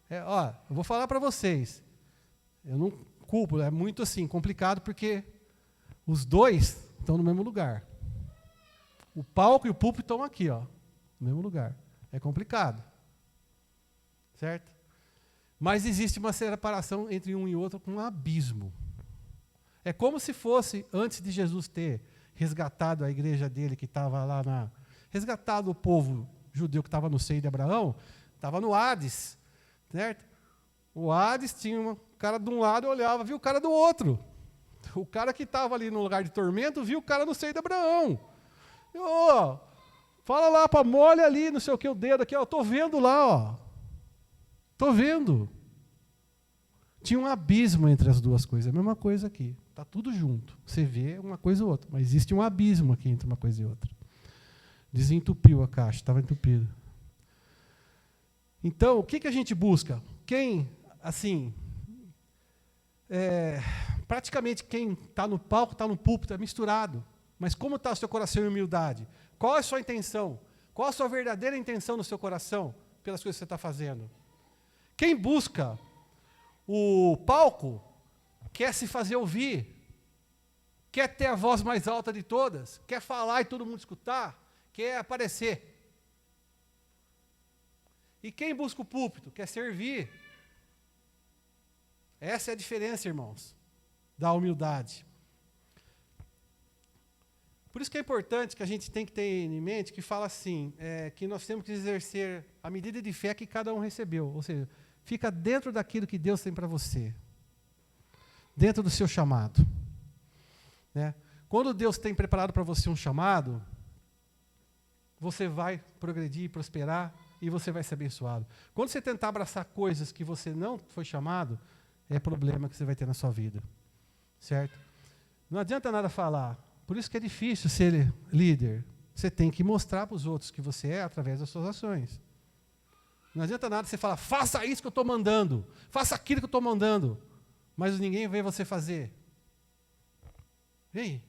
Eu vou falar para vocês. Eu não culpo, é muito assim, complicado, porque os dois estão no mesmo lugar. O palco e o púlpito estão aqui, ó, no mesmo lugar. É complicado. Certo? Mas existe uma separação entre um e outro com um abismo. É como se fosse, antes de Jesus ter resgatado a igreja dele, que estava lá resgatado o povo judeu que estava no seio de Abraão, estava no Hades. Certo? O Hades tinha um cara de um lado, olhava, viu o cara do outro. O cara que estava ali no lugar de tormento, viu o cara no seio de Abraão. Fala lá para molha ali, não sei o que, o dedo aqui, estou vendo lá, ó. Estou vendo. Tinha um abismo entre as duas coisas, a mesma coisa aqui. Está tudo junto. Você vê uma coisa ou outra, mas existe um abismo aqui entre uma coisa e outra. Desentupiu a caixa, estava entupida. Então, o que a gente busca? Quem, assim, praticamente quem está no palco, está no púlpito, é misturado. Mas como está o seu coração em humildade? Qual é a sua intenção? Qual a sua verdadeira intenção no seu coração pelas coisas que você está fazendo? Quem busca o palco quer se fazer ouvir, quer ter a voz mais alta de todas, quer falar e todo mundo escutar, quer aparecer. E quem busca o púlpito quer servir. Essa é a diferença, irmãos, da humildade. Por isso que é importante que a gente tem que ter em mente que fala assim, que nós temos que exercer a medida de fé que cada um recebeu. Ou seja, fica dentro daquilo que Deus tem para você. Dentro do seu chamado. Né? Quando Deus tem preparado para você um chamado, você vai progredir, prosperar, e você vai ser abençoado. Quando você tentar abraçar coisas que você não foi chamado, é problema que você vai ter na sua vida. Certo? Não adianta nada falar. Por isso que é difícil ser líder. Você tem que mostrar para os outros que você é através das suas ações. Não adianta nada você falar, faça isso que eu estou mandando, faça aquilo que eu estou mandando, mas ninguém vê você fazer. Ei,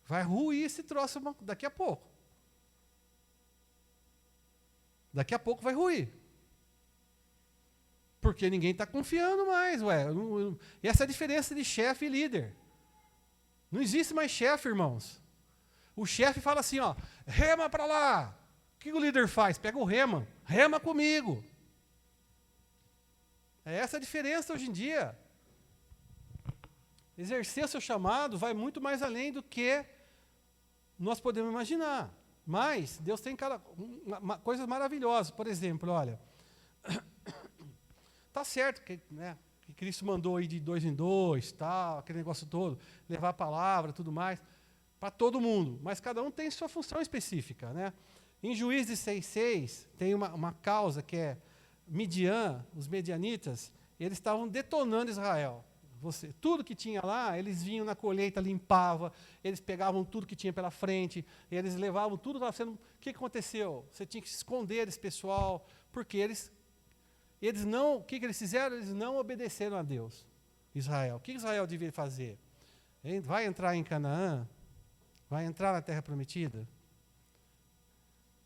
vai ruir esse troço daqui a pouco. Daqui a pouco vai ruir. Porque ninguém está confiando mais. E essa é a diferença de chefe e líder. Não existe mais chefe, irmãos. O chefe fala assim, ó, rema para lá. O que o líder faz? Pega o rema. Rema comigo. É essa a diferença hoje em dia. Exercer seu chamado vai muito mais além do que nós podemos imaginar. Mas Deus tem coisas maravilhosas. Por exemplo, olha, tá certo que Cristo mandou ir de 2 em 2, tal, aquele negócio todo, levar a palavra, tudo mais. para todo mundo, mas cada um tem sua função específica, né? Em Juízes 6:6 tem uma causa que é Midian, os medianitas, eles estavam detonando Israel. Tudo que tinha lá, eles vinham na colheita, limpavam, eles pegavam tudo que tinha pela frente, eles levavam tudo lá. O que aconteceu? Você tinha que esconder esse pessoal, porque eles não, o que eles fizeram? Eles não obedeceram a Deus, Israel. O que Israel devia fazer? Vai entrar em Canaã? Vai entrar na Terra Prometida?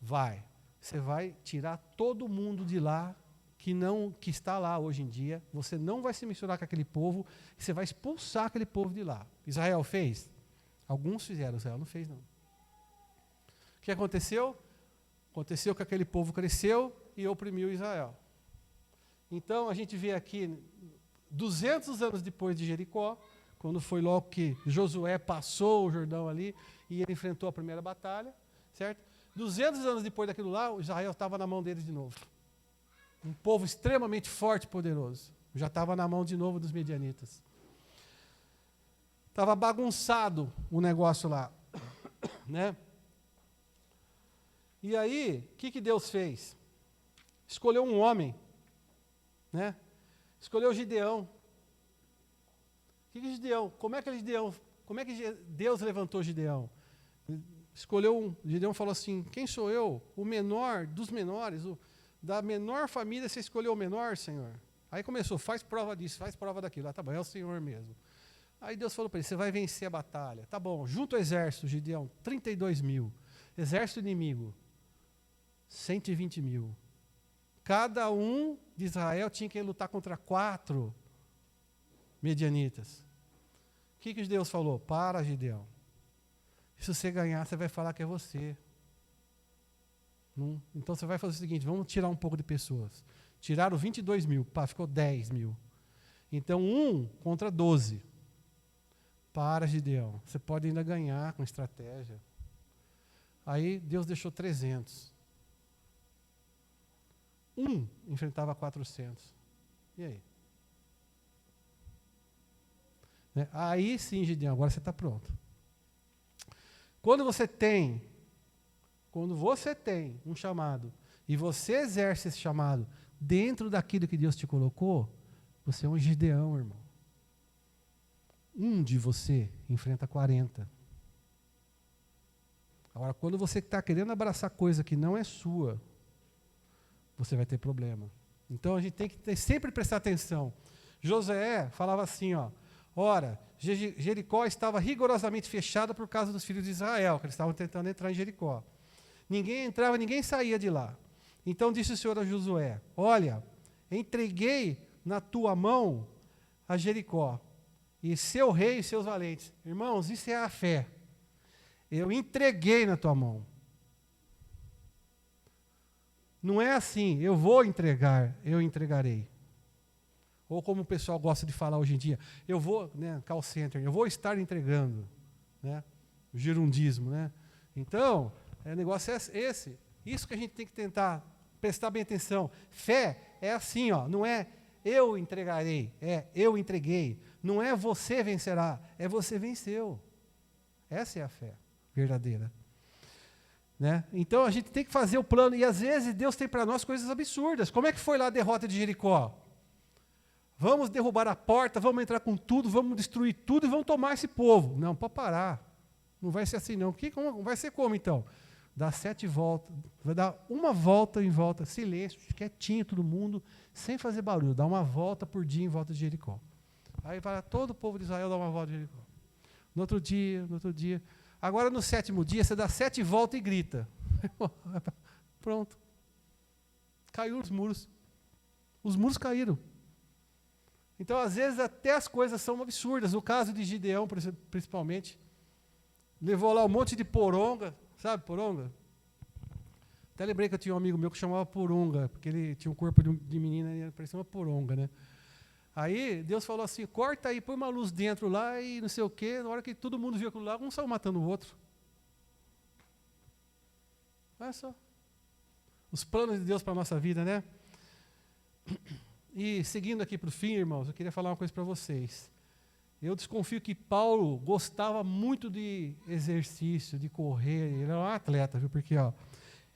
Vai. Você vai tirar todo mundo de lá que está lá hoje em dia. Você não vai se misturar com aquele povo. Você vai expulsar aquele povo de lá. Israel fez? Alguns fizeram, Israel não fez não. O que aconteceu? Aconteceu que aquele povo cresceu e oprimiu Israel. Então a gente vê aqui 200 anos depois de Jericó, quando foi logo que Josué passou o Jordão ali e ele enfrentou a primeira batalha, certo? 200 anos depois daquilo lá, Israel estava na mão deles de novo. Um povo extremamente forte e poderoso. Já estava na mão de novo dos medianitas. Estava bagunçado o negócio lá, né? E aí, o que Deus fez? Escolheu um homem, né? Escolheu Gideão. O que Gideão? Como é que Deus levantou Gideão? Gideão falou assim: quem sou eu? O menor dos menores, da menor família você escolheu o menor, Senhor? Aí começou, faz prova disso, faz prova daquilo. Ah, tá bom, é o Senhor mesmo. Aí Deus falou para ele: você vai vencer a batalha. Tá bom, junta o exército, Gideão, 32 mil. Exército inimigo, 120 mil. Cada um de Israel tinha que lutar contra 4 medianitas. O que Deus falou? Para, Gideão. Se você ganhar, você vai falar que é você. Então você vai fazer o seguinte: vamos tirar um pouco de pessoas. Tiraram 22 mil, ficou 10 mil. Então 1 contra 12. Para, Gideão. Você pode ainda ganhar com estratégia. Aí Deus deixou 300. 1 enfrentava 400. E aí? Né? Aí sim, Gideão, agora você está pronto. Quando você tem um chamado e você exerce esse chamado dentro daquilo que Deus te colocou, você é um Gideão, irmão. Um de você enfrenta 40. Agora, quando você está querendo abraçar coisa que não é sua, você vai ter problema. Então a gente tem que sempre prestar atenção. Josué falava assim, ora, Jericó estava rigorosamente fechada por causa dos filhos de Israel, que eles estavam tentando entrar em Jericó. Ninguém entrava, ninguém saía de lá. Então disse o Senhor a Josué: olha, entreguei na tua mão a Jericó, e seu rei e seus valentes. Irmãos, isso é a fé. Eu entreguei na tua mão. Não é assim, eu vou entregar, eu entregarei. Ou como o pessoal gosta de falar hoje em dia, eu vou, call center, eu vou estar entregando, o gerundismo, Então, o negócio é esse. Isso que a gente tem que tentar prestar bem atenção. Fé é assim, não é eu entregarei, é eu entreguei. Não é você vencerá, é você venceu. Essa é a fé verdadeira. Então a gente tem que fazer o plano, e às vezes Deus tem para nós coisas absurdas. Como é que foi lá a derrota de Jericó? Vamos derrubar a porta, vamos entrar com tudo, vamos destruir tudo e vamos tomar esse povo. Não, pode parar. Não vai ser assim não. Vai ser como então? Dá 7 voltas, vai dar uma volta em volta, silêncio, quietinho todo mundo, sem fazer barulho. Dá uma volta por dia em volta de Jericó. Aí vai todo o povo de Israel dar uma volta de Jericó. No outro dia. Agora no 7º dia você dá 7 voltas e grita. Pronto. Caiu os muros. Os muros caíram. Então, às vezes, até as coisas são absurdas. No caso de Gideão, principalmente, levou lá um monte de poronga. Sabe poronga? Até lembrei que eu tinha um amigo meu que chamava poronga, porque ele tinha um corpo de menina e parecia uma poronga, Aí Deus falou assim: corta aí, põe uma luz dentro lá e não sei o quê. Na hora que todo mundo viu aquilo lá, um saiu matando o outro. Olha só. Os planos de Deus para a nossa vida, E seguindo aqui para o fim, irmãos, eu queria falar uma coisa para vocês. Eu desconfio que Paulo gostava muito de exercício, de correr. Ele era um atleta, viu? Porque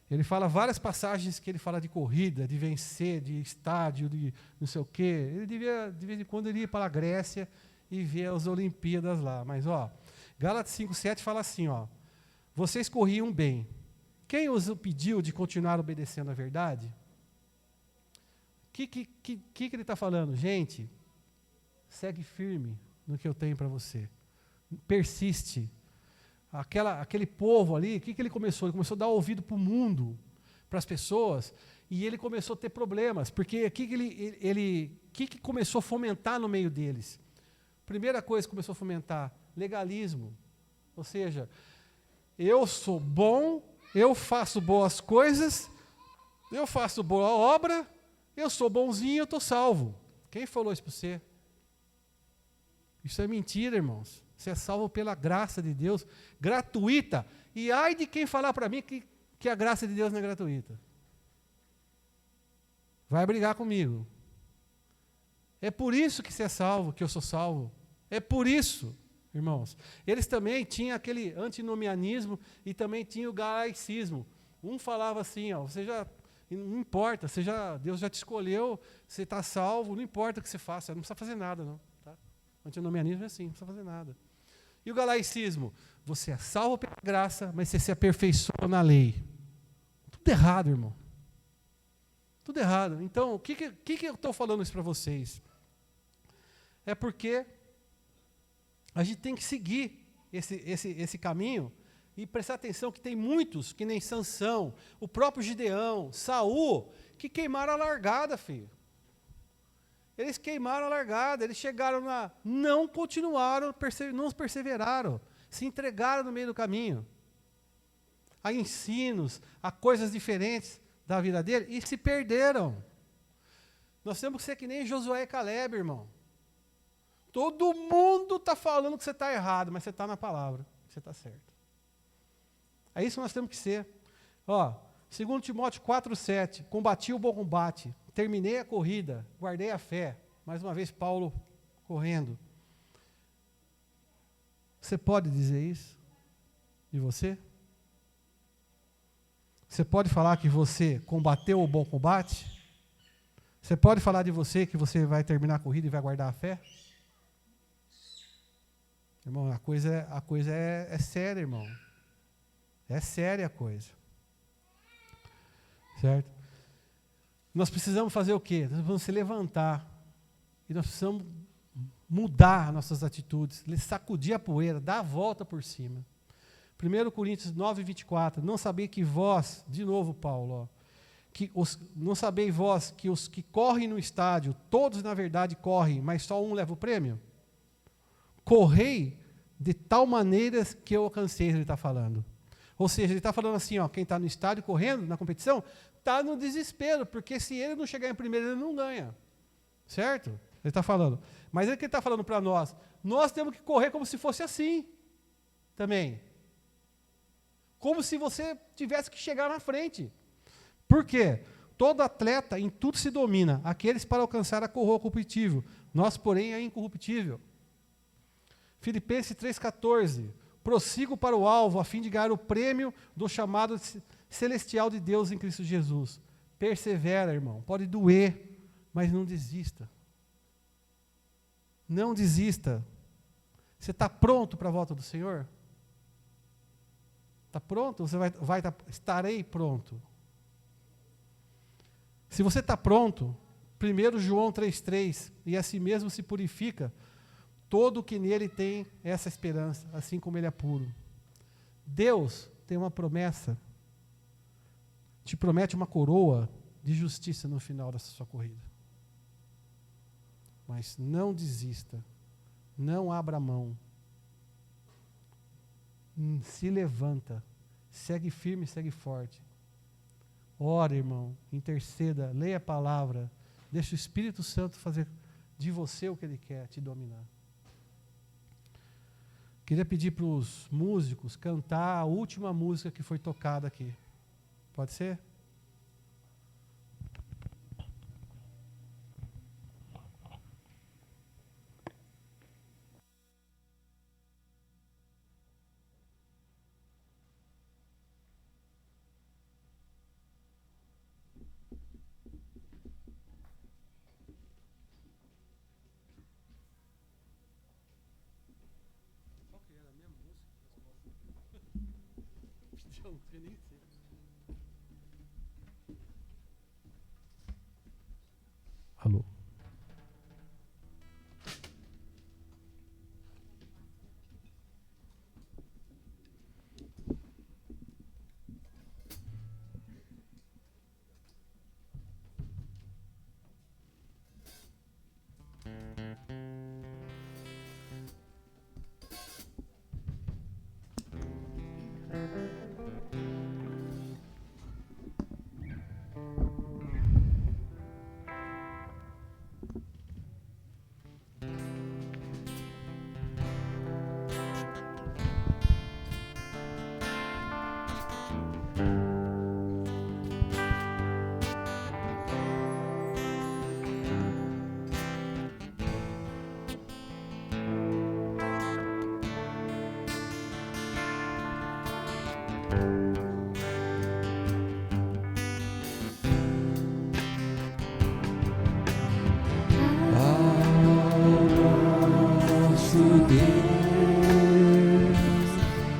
ele fala várias passagens que ele fala de corrida, de vencer, de estádio, de não sei o quê. Ele devia, de vez em quando, ele ia para a Grécia e ver as Olimpíadas lá. Mas, Gálatas 5:7 fala assim, vocês corriam bem. Quem os pediu de continuar obedecendo à verdade? O que ele está falando? Gente, segue firme no que eu tenho para você. Persiste. Aquele povo ali, o que ele começou? Ele começou a dar ouvido para o mundo, para as pessoas, e ele começou a ter problemas, porque o que começou a fomentar no meio deles? Primeira coisa que começou a fomentar, legalismo. Ou seja, eu sou bom, eu faço boas coisas, eu faço boa obra, eu sou bonzinho, eu estou salvo. Quem falou isso para você? Isso é mentira, irmãos. Você é salvo pela graça de Deus, gratuita. E ai de quem falar para mim que a graça de Deus não é gratuita. Vai brigar comigo. É por isso que você é salvo, que eu sou salvo. É por isso, irmãos. Eles também tinham aquele antinomianismo e também tinha o galaicismo. Um falava assim, você já, não importa, Deus já te escolheu, você está salvo, não importa o que você faça, não precisa fazer nada, não. Tá? O antinomianismo é assim, não precisa fazer nada. E o galaicismo? Você é salvo pela graça, mas você se aperfeiçoa na lei. Tudo errado, irmão. Tudo errado. Então, o que eu estou falando isso para vocês? É porque a gente tem que seguir esse caminho e prestar atenção que tem muitos, que nem Sansão, o próprio Gideão, Saul, que queimaram a largada, filho. Eles queimaram a largada, eles chegaram não continuaram, não perseveraram, se entregaram no meio do caminho. A ensinos, a coisas diferentes da vida dele, e se perderam. Nós temos que ser que nem Josué e Caleb, irmão. Todo mundo está falando que você está errado, mas você está na palavra, você está certo. É isso que nós temos que ser. 2 Timóteo 4:7, combati o bom combate, terminei a corrida, guardei a fé. Mais uma vez, Paulo correndo. Você pode dizer isso de você? Você pode falar que você combateu o bom combate? Você pode falar de você que você vai terminar a corrida e vai guardar a fé? Irmão, a coisa é séria, irmão. É séria a coisa. Certo? Nós precisamos fazer o quê? Nós precisamos se levantar. E nós precisamos mudar nossas atitudes, sacudir a poeira, dar a volta por cima. 1 Coríntios 9:24, não sabeis que vós, de novo Paulo, não sabeis vós que os que correm no estádio, todos na verdade correm, mas só um leva o prêmio? Correi de tal maneira que eu alcancei, ele está falando. Ou seja, ele está falando assim, quem está no estádio correndo, na competição, está no desespero, porque se ele não chegar em primeiro, ele não ganha. Certo? Ele está falando. Mas ele que está falando para nós, nós temos que correr como se fosse assim também. Como se você tivesse que chegar na frente. Por quê? Todo atleta em tudo se domina, aqueles para alcançar a coroa corruptível, nós, porém, é incorruptível. Filipenses 3,14, prossigo para o alvo, a fim de ganhar o prêmio do chamado celestial de Deus em Cristo Jesus. Persevera, irmão, pode doer, mas não desista. Não desista. Você está pronto para a volta do Senhor? Está pronto? Você vai estarei pronto. Se você está pronto, 1 João 3,3, e assim mesmo se purifica todo o que nele tem essa esperança, assim como ele é puro. Deus tem uma promessa, te promete uma coroa de justiça no final dessa sua corrida. Mas não desista, não abra mão, se levanta, segue firme, segue forte. Ora, irmão, interceda, leia a palavra, deixa o Espírito Santo fazer de você o que ele quer, te dominar. Queria pedir para os músicos cantar a última música que foi tocada aqui. Pode ser? Alô.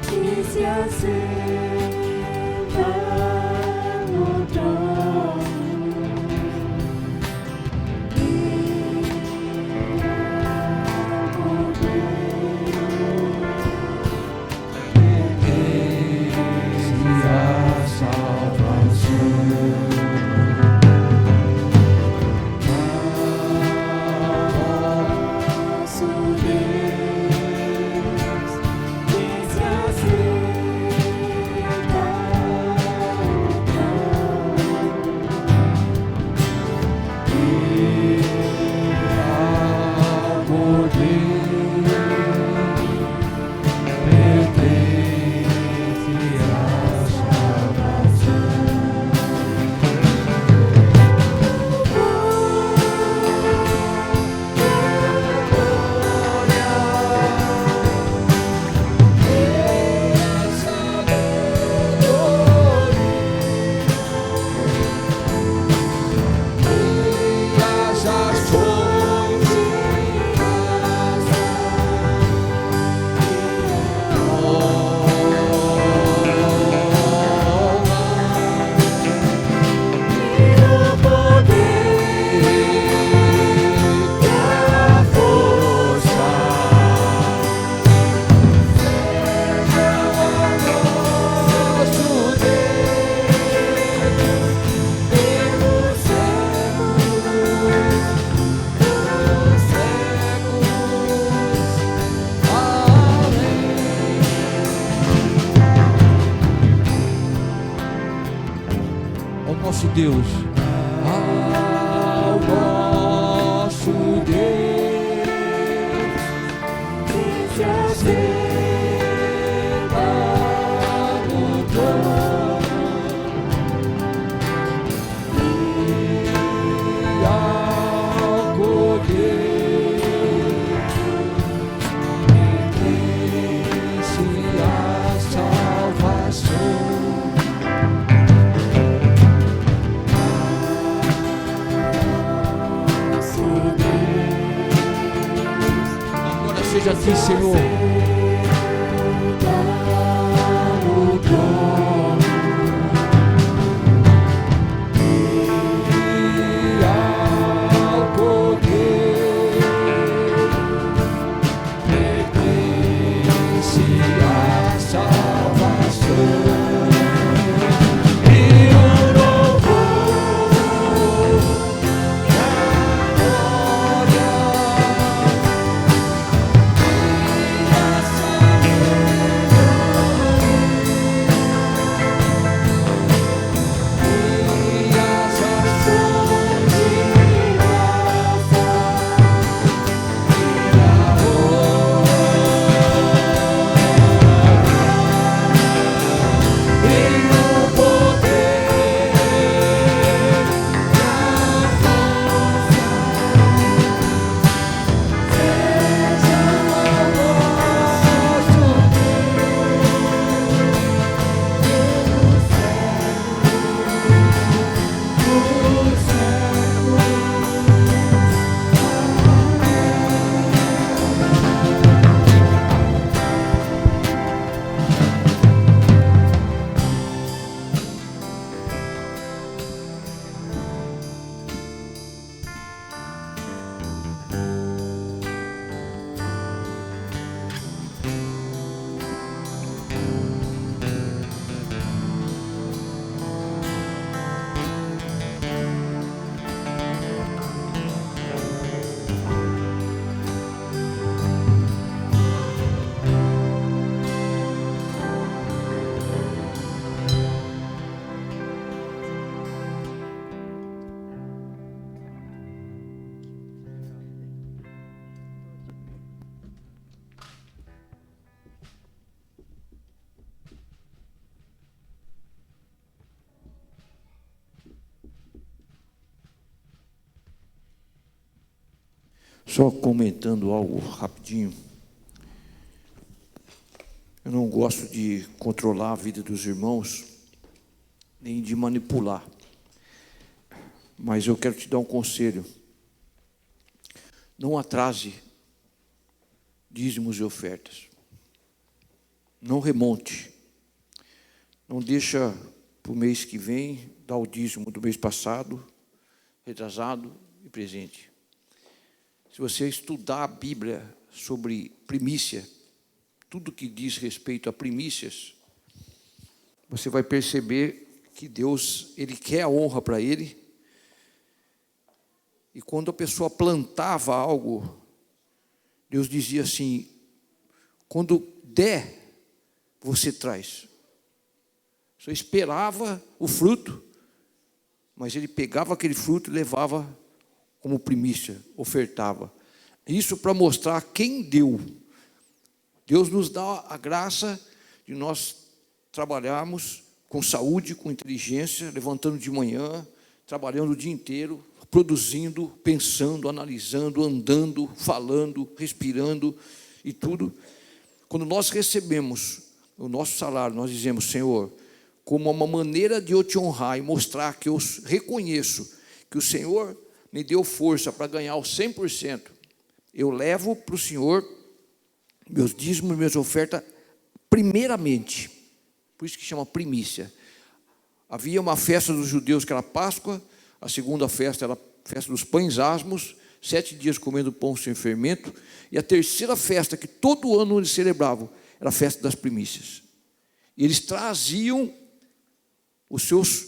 que se assenta no trono e nosso Deus, ao nosso Deus, que se assenta no trono e ao poder pertence a salvação. Seja aqui, Senhor, no trono e ao poder pertence a salvação e o louvor e a glória. Só comentando algo rapidinho. Eu não gosto de controlar a vida dos irmãos, nem de manipular. Mas eu quero te dar um conselho. Não atrase dízimos e ofertas. Não remonte. Não deixa para o mês que vem dar o dízimo do mês passado, retrasado e presente. Se você estudar a Bíblia sobre primícia, tudo que diz respeito a primícias, você vai perceber que Deus, Ele quer a honra para Ele. E quando a pessoa plantava algo, Deus dizia assim: quando der, você traz. Só esperava o fruto, mas ele pegava aquele fruto e levava como primícia, ofertava. Isso para mostrar quem deu. Deus nos dá a graça de nós trabalharmos com saúde, com inteligência, levantando de manhã, trabalhando o dia inteiro, produzindo, pensando, analisando, andando, falando, respirando e tudo. Quando nós recebemos o nosso salário, nós dizemos: Senhor, como uma maneira de eu te honrar e mostrar que eu reconheço que o Senhor me deu força para ganhar os 100%, eu levo para o Senhor meus dízimos, minhas ofertas, primeiramente. Por isso que chama primícia. Havia uma festa dos judeus que era Páscoa, a segunda festa era a festa dos pães asmos, 7 dias comendo pão sem fermento, e a terceira festa que todo ano eles celebravam era a festa das primícias. E eles traziam os seus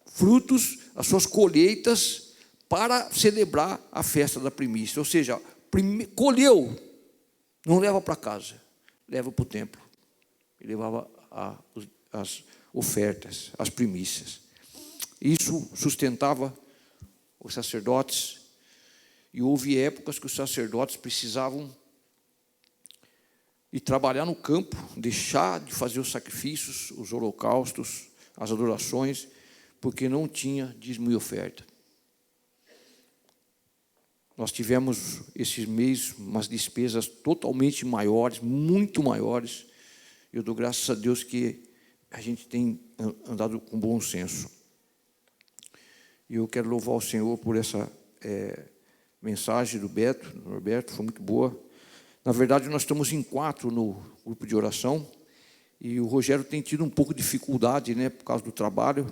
frutos, as suas colheitas, para celebrar a festa da primícia. Ou seja, colheu, não leva para casa, leva para o templo. E levava as ofertas, as primícias. Isso sustentava os sacerdotes. E houve épocas que os sacerdotes precisavam ir trabalhar no campo, deixar de fazer os sacrifícios, os holocaustos, as adorações, porque não tinha dízimo e oferta. Nós tivemos esses meses umas despesas totalmente maiores, muito maiores. Eu dou graças a Deus que a gente tem andado com bom senso. E eu quero louvar o Senhor por essa mensagem do Norberto, foi muito boa. Na verdade, nós estamos em 4 no grupo de oração, e o Rogério tem tido um pouco de dificuldade, né, por causa do trabalho.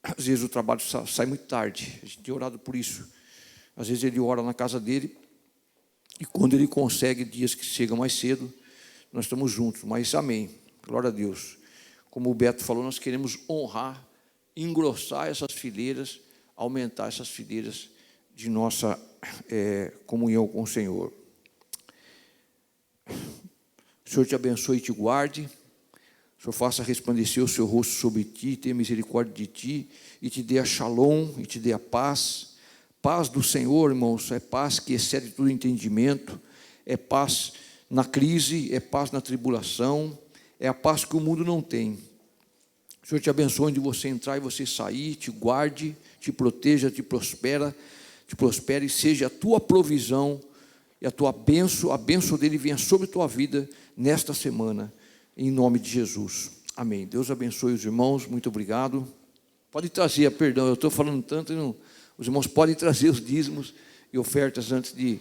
Às vezes o trabalho sai muito tarde, a gente tem orado por isso. Às vezes ele ora na casa dele, e quando ele consegue dias que chega mais cedo, nós estamos juntos. Mas amém, glória a Deus. Como o Beto falou, nós queremos honrar, engrossar essas fileiras, aumentar essas fileiras de nossa comunhão com o Senhor. O Senhor te abençoe e te guarde. O Senhor faça resplandecer o seu rosto sobre ti, tenha misericórdia de ti, e te dê a shalom, e te dê a paz. Paz do Senhor, irmãos, é paz que excede todo entendimento, é paz na crise, é paz na tribulação, é a paz que o mundo não tem. O Senhor te abençoe onde você entrar e você sair, te guarde, te proteja, te prospere, e seja a tua provisão e a tua bênção, a bênção dele venha sobre a tua vida nesta semana, em nome de Jesus. Amém. Deus abençoe os irmãos, muito obrigado. Pode trazer, perdão, eu estou falando tanto, os irmãos podem trazer os dízimos e ofertas antes de